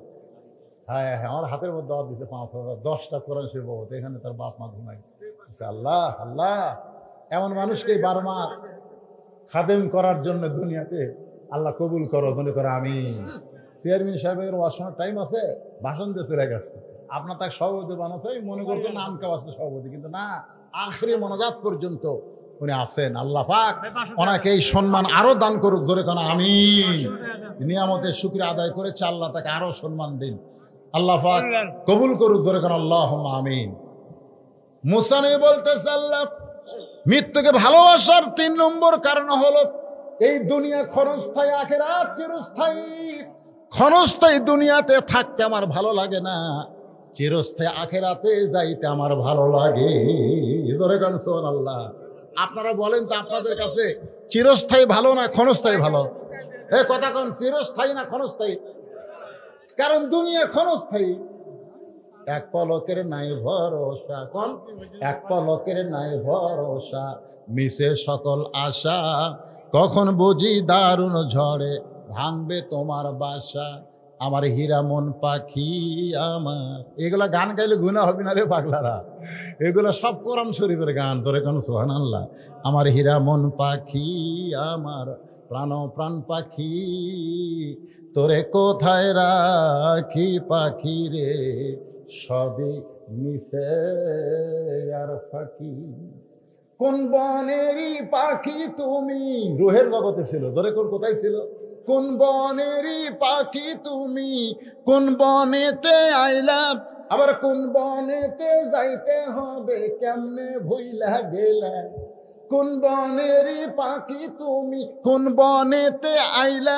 হ্যাঁ হ্যাঁ, আমার হাতের মধ্যে আবার দিতে 5,000, 10টা কোরআন শরীফ বলতে, এখানে তার বাপ মা ঘুমাই। আল্লাহ আল্লাহ, এমন মানুষকে বারবার খাদেম করার জন্য দুনিয়াতে আল্লাহ কবুল করো, মনে করো আমি। চেয়ারম্যান সাহেবের ওয়াশনের টাইম আছে, ভাষণ দিয়ে চলে গেছে, আপনার তাকে সভাপতি বানাচ্ছে, মনে করছে নাম কেউ আছে সভাপতি, কিন্তু না, আখরি মনোজাত পর্যন্ত উনি আছেন। আল্লাহ পাক ওনাকে এই সম্মান আরো দান করুক, ধরে কেন আমি নিয়ামতের শুকরিয়া আদায় করেছে, আল্লাহ তাকে আরো সম্মান দিন, আল্লাহ পাক কবুল করুক, ধরে কেন আল্লাহুম্মা আমিন। মুসা নবী বলতেছে আল্লাহ মৃত্যুকে ভালোবাসার 3 নম্বর কারণ হলো এই দুনিয়া ক্ষণস্থায়ী, আখিরাত চিরস্থায়ী। ক্ষণস্থায়ী দুনিয়াতে থাকতে আমার ভালো লাগে না, চিরস্থায়ী আখিরাতে যাইতে আমার ভালো লাগে, ধরে কেন সুবহানাল্লাহ। আপনারা বলেন তো, আপনাদের কাছে চিরস্থায়ী ভালো না ক্ষণস্থায়ী ভালো? কথা কোন, চিরস্থায়ী না ক্ষণস্থায়ী? কারণ দুনিয়া ক্ষণস্থায়ী। এক পলকের নাই ভরসা, কোন এক পলকের নাই ভরসা, মিশে সকল আশা, কখন বুঝি দারুণ ঝড়ে ভাঙবে তোমার বাসা, আমার হীরা মন পাখি আমার। এগুলা গান গাইলে গুনাহ হবে না রে পাগলারা, এগুলো সব কোরআন শরীফের গান, তোরে কোন সুবহানাল্লাহ। আমার হীরা মন পাখি আমার, প্রাণ প্রাণ পাখি, তোরে কোথায় রাখি পাখি রে, সবই মিশে আর ফাঁকি। কোন বনেরই পাখি তুমি, রুহের জগতে ছিল, ধরে কোন কোথায় ছিল? কোন বনেরই পাখি তুমি, কোন বনেতে আইলা, আবার কোন বনেতে যাইতে হবে, কেমনে ভুইলা গেলা। কোন বনেরই পাখি তুমি, কোন বনেতে আইলা,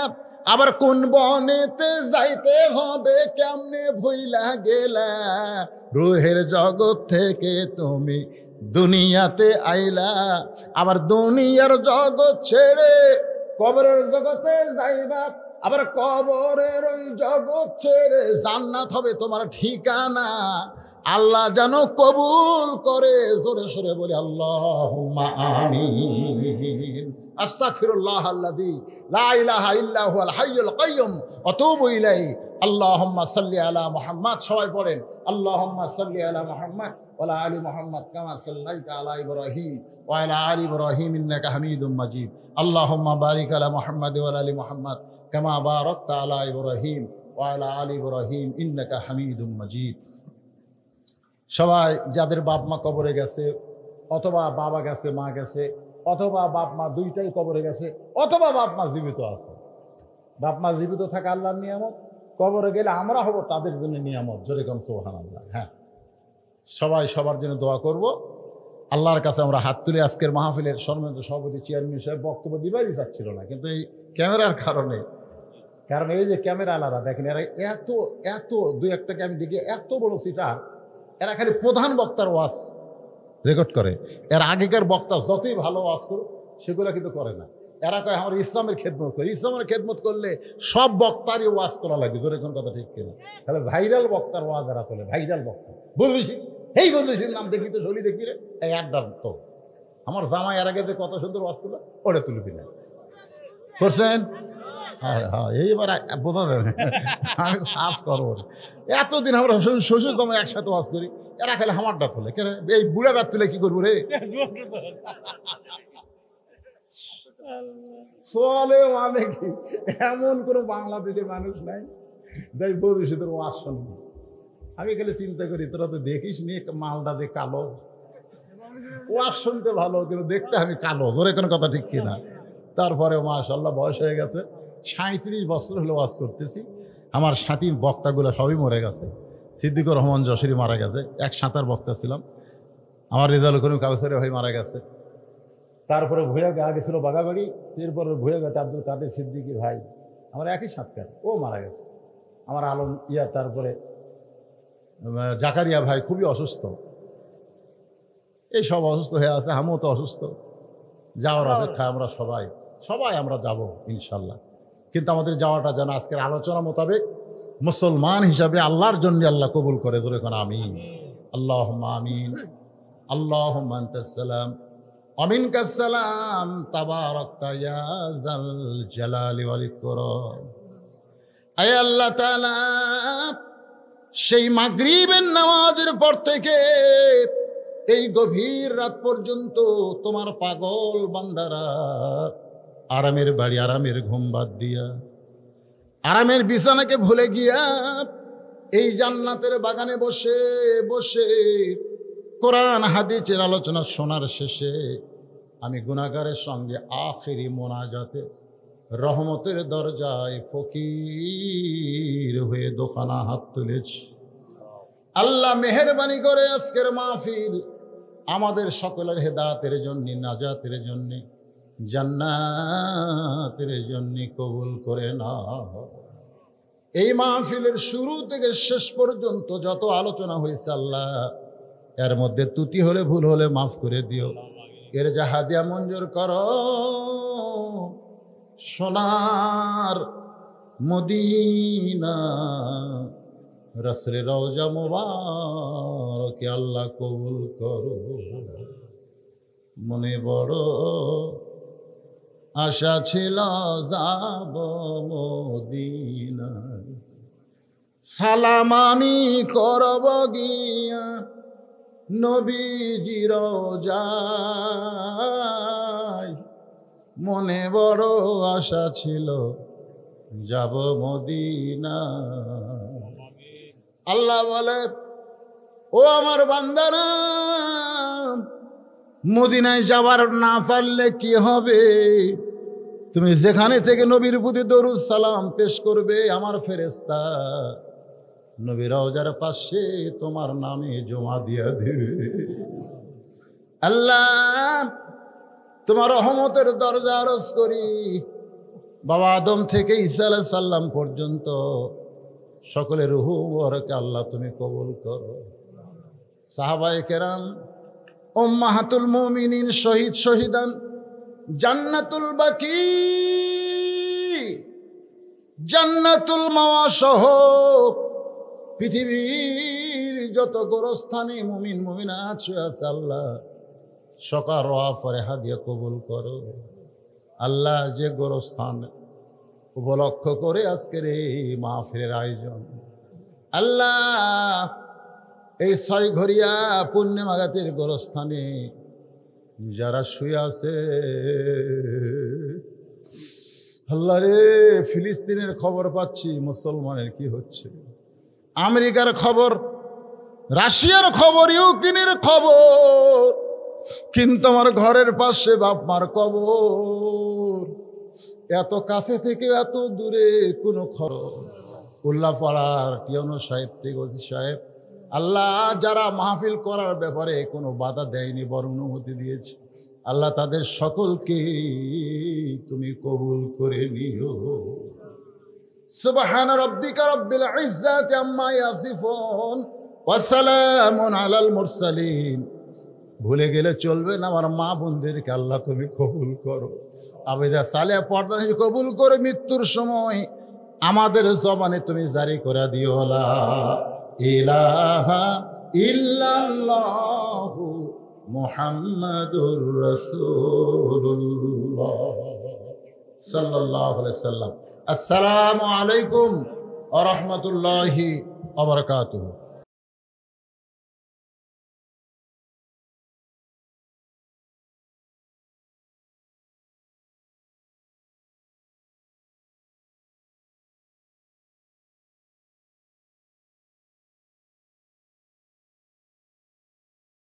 আবার কোন বনেতে যাইতে হবে, কেমনে ভুইলা গেলা। রুহের জগৎ থেকে তুমি দুনিয়াতে আইলা, আবার দুনিয়ার জগৎ ছেড়ে কবরের জগতে যাইবা, আবার কবরের ওই জগৎ ছেড়ে জান্নাত হবে তোমার ঠিকানা। আল্লাহ যেন কবুল করে, জোরে সরে বলি আল্লাহুম্মা আমিন। আস্তাগফিরুল্লাহ আল্লাযী লা ইলাহা ইল্লা হুয়াল হাইয়ুল কাইয়্যুম ওয়া আতুবু ইলাইহি। আল্লাহুম্মা সাল্লি আলা মুহাম্মাদ, সবাই পড়েন আল্লাহুম্মা সাল্লি আলা মুহাম্মাদ ওয়া আলা আলি মুহাম্মাদ কামা সাল্লাইতা আলা ইব্রাহিম ওয়া আলা আলি ইব্রাহিম ইন্নাকা হামিদুম মাজিদ। আল্লাহুম্মা বারিক আলা মুহাম্মাদ ওয়া আলা আলি মুহাম্মাদ কামা বারাকতা আলা ইব্রাহিম ওয়া আলা আলি ইব্রাহিম ইন্নাকা হামিদুম মাজিদ। সবাই যাদের বাপ মা কবরে গেছে, অথবা বাবা গেছে, মা গেছে, অথবা বাপ মা দুইটাই কবরে গেছে, অথবা বাপ মা জীবিত আছে, বাপ মা জীবিত থাকা আল্লাহর নিয়ামত, কবরে গেলে আমরা হব তাদের জন্য নিয়ামত, জোরে কোন সুবহানাল্লাহ। হ্যাঁ, সবাই সবার জন্য দোয়া করব। আল্লাহর কাছে আমরা হাত তুলে আজকের মাহফিলের সম্মানিত সভাপতি চেয়ারম্যান সাহেব বক্তব্য দিবারই চাচ্ছিল না, কিন্তু এই ক্যামেরার কারণে, কারণ এই যে ক্যামেরা আলাদা দেখেন, এরা এত এত দুই একটাকে আমি দেখি এত বড় সিটার, এরা খালি প্রধান বক্তার ওয়াজ রেকর্ড করে। এর আগেকার বক্তা যতই ভালো ওয়াজ করুক সেগুলো কিন্তু করে না। এরা কয় আমরা ইসলামের খেদমত করি। ইসলামের খেদমত করলে সব বক্তারই ওয়াজ করা লাগে, জোরে কোন কথা ঠিক কিনা? তাহলে ভাইরাল বক্তার ওয়াজ এরা তোলে, ভাইরাল বক্তা। বুঝলিস এই বুঝলিসির নাম দেখি তো, চলি দেখি রে, এই আড্ডা তো আমার জামাই এর আগে যে কত সুন্দর ওয়াজ করলো, ওটা তুলবি না করছেন। হ্যাঁ হ্যাঁ, এইবার বোঝা যাবে, আমি সার্চ করবো। এতদিন আমরা শ্বশুর তোমায় একসাথে ওয়াজ করি, এরা খেলে আমারটা তোলে, কেন এই বুড়াটা তুলে কি করবো রে? চলে মানে কি, এমন কোনো বাংলাদেশের মানুষ নাই যাই ভবিষ্যতের ওয়াজ শুনবি। আমি খালি চিন্তা করি, তোরা তো দেখিস নি মালটা যে কালো, ওয়াজ শুনতে ভালো কিন্তু দেখতে আমি কালো, ধরে কোনো কথা ঠিক কিনা? তারপরে মাশাআল্লাহ বয়স হয়ে গেছে, 37 বছর হলো ওয়াজ করতেছি। আমার সাথী বক্তাগুলো সবই মরে গেছে। সিদ্দিকুর রহমান যশোরী মারা গেছে, 1 বক্তা ছিলাম। আমার রেজাউল করিম কাউসারি ভাই মারা গেছে। তারপরে ভুয়া গা গেছিল বাগাবাড়ি, এরপরে ভুয়া গেছে আব্দুল কাদের সিদ্দিকী ভাই, আমার একই সাতকার, ও মারা গেছে। আমার আলম ইয়া, তারপরে জাকারিয়া ভাই খুবই অসুস্থ, এই সব অসুস্থ হয়ে আছে, আমিও তো অসুস্থ। যাওয়ার অপেক্ষা আমরা সবাই আমরা যাব ইনশাল্লাহ। কিন্তু আমাদের যাওয়াটা যেন আজকের আলোচনা মোতাবেক মুসলমান হিসাবে আল্লাহর জন্য আল্লাহ কবুল করে, ধরে কোন আমিন। আল্লাহুম্মা আমিন। আল্লাহুম্মা আনতাস সালাম অমিনকাস সালাম তাবারাকতা ইয়া যাল জালালি ওয়াল ইকরাম। আয় আল্লাহ তাআলা, সেই মাগরিবের নামাজের পর থেকে এই গভীর রাত পর্যন্ত তোমার পাগল বান্দারা আরামের বাড়ি, আরামের ঘুম বাদ দিয়া, আরামের বিছানাকে ভুলে গিয়া এই জান্নাতের বাগানে বসে বসে কোরআন হাদিসের আলোচনা শোনার শেষে আমি গুনাহগারের সঙ্গে আখেরি মোনাজাতে রহমতের দরজায় ফকির হয়ে দোকানা হাত তুলেছি। আল্লাহ মেহেরবানি করে আজকের মাহফিল আমাদের সকলের হেদায়েতের জন্য, নাজাতের জন্য, জান্নাতের জন্য কবুল করে নাও। এই মাহফিলের শুরু থেকে শেষ পর্যন্ত যত আলোচনা হয়েছে আল্লাহ, এর মধ্যে ত্রুটি হলে ভুল হলে মাফ করে দিও। এর যা হাদিয়া মঞ্জুর করো। সোনার মদিনা রাসূলের রওজা মুবারকে আল্লাহ কবুল করো। মনে বড় আশা ছিল যাব মদিনায়, সালাম আমি করব গিয়া নবীজির রওজায়। মনে বড় আশা ছিল যাব মদিনা। আল্লাহ বলে, ও আমার বান্দারা, মদিনায় যাবার না পারলে কি হবে? তুমি যেখানে থেকে নবীর প্রতি দরুদ সালাম পেশ করবে, আমার ফেরেশতা নবীর রওজার পাশে তোমার নামে জমা দিয়া দেবে। আল্লাহ, তোমার রহমতের দরজা আরজ করি। বাবা আদম থেকে ঈসা আলাইহিস সালাম পর্যন্ত সকলের রূহ মুবারকে আল্লাহ তুমি কবুল করো। সাহাবায়ে কেরাম, উম্মাহাতুল মুমিনিন, শহীদ শহীদান, জান্নাতুল বাকি, জান্নাতুল মাওয়া সহ পৃথিবীর যত গোরস্থানে মুমিন মুমিনাত শুয়ে আছে আল্লাহ, সকার ওয়াফরে হাদিয়া কবুল করো। আল্লাহ, যে গোরস্থান উপলক্ষ করে আজকের এই মাহফিলের আয়োজন, আল্লাহ এই ছয়ঘরিয়া পুণ্যমাগাতের গোরস্থানে যারা শুয়ে আছে আল্লাহ রে, ফিলিস্তিনের খবর পাচ্ছি মুসলমানের কি হচ্ছে, আমেরিকার খবর, রাশিয়ার খবর, ইউক্রেনের খবর, কিন্তু আমার ঘরের পাশে বাপ মার কবর। এত কাছে থেকে এত দূরে কোনো খবর। উল্লাপাড়ার টিয়নো সাহেব থেকে ওসি সাহেব, আল্লাহ যারা মাহফিল করার ব্যাপারে কোনো বাধা দেয়নি, বরং অনুমতি দিয়েছে, আল্লাহ তাদের সকলকে তুমি কবুল করে নিও। সুবহান রাব্বিকা রাব্বিল ইজ্জাতি আম্মা ইয়াসিফুন ওয়া সালামুন আলাল মুরসালিন। ভুলে গেলে চলবে না, আমার মা বোনদেরকে আল্লাহ তুমি কবুল করো। আবেদা সালেহ পর্দা কবুল করে মৃত্যুর সময় আমাদের জবানে তুমি জারি করে দিও, লা ইলাহা ইল্লাল্লাহু মুহাম্মাদুর রাসূলুল্লাহ সাল্লাল্লাহু আলাইহি সাল্লাম। আসসালামু আলাইকুম ওয়া রাহমাতুল্লাহি ওয়া বারাকাতুহু।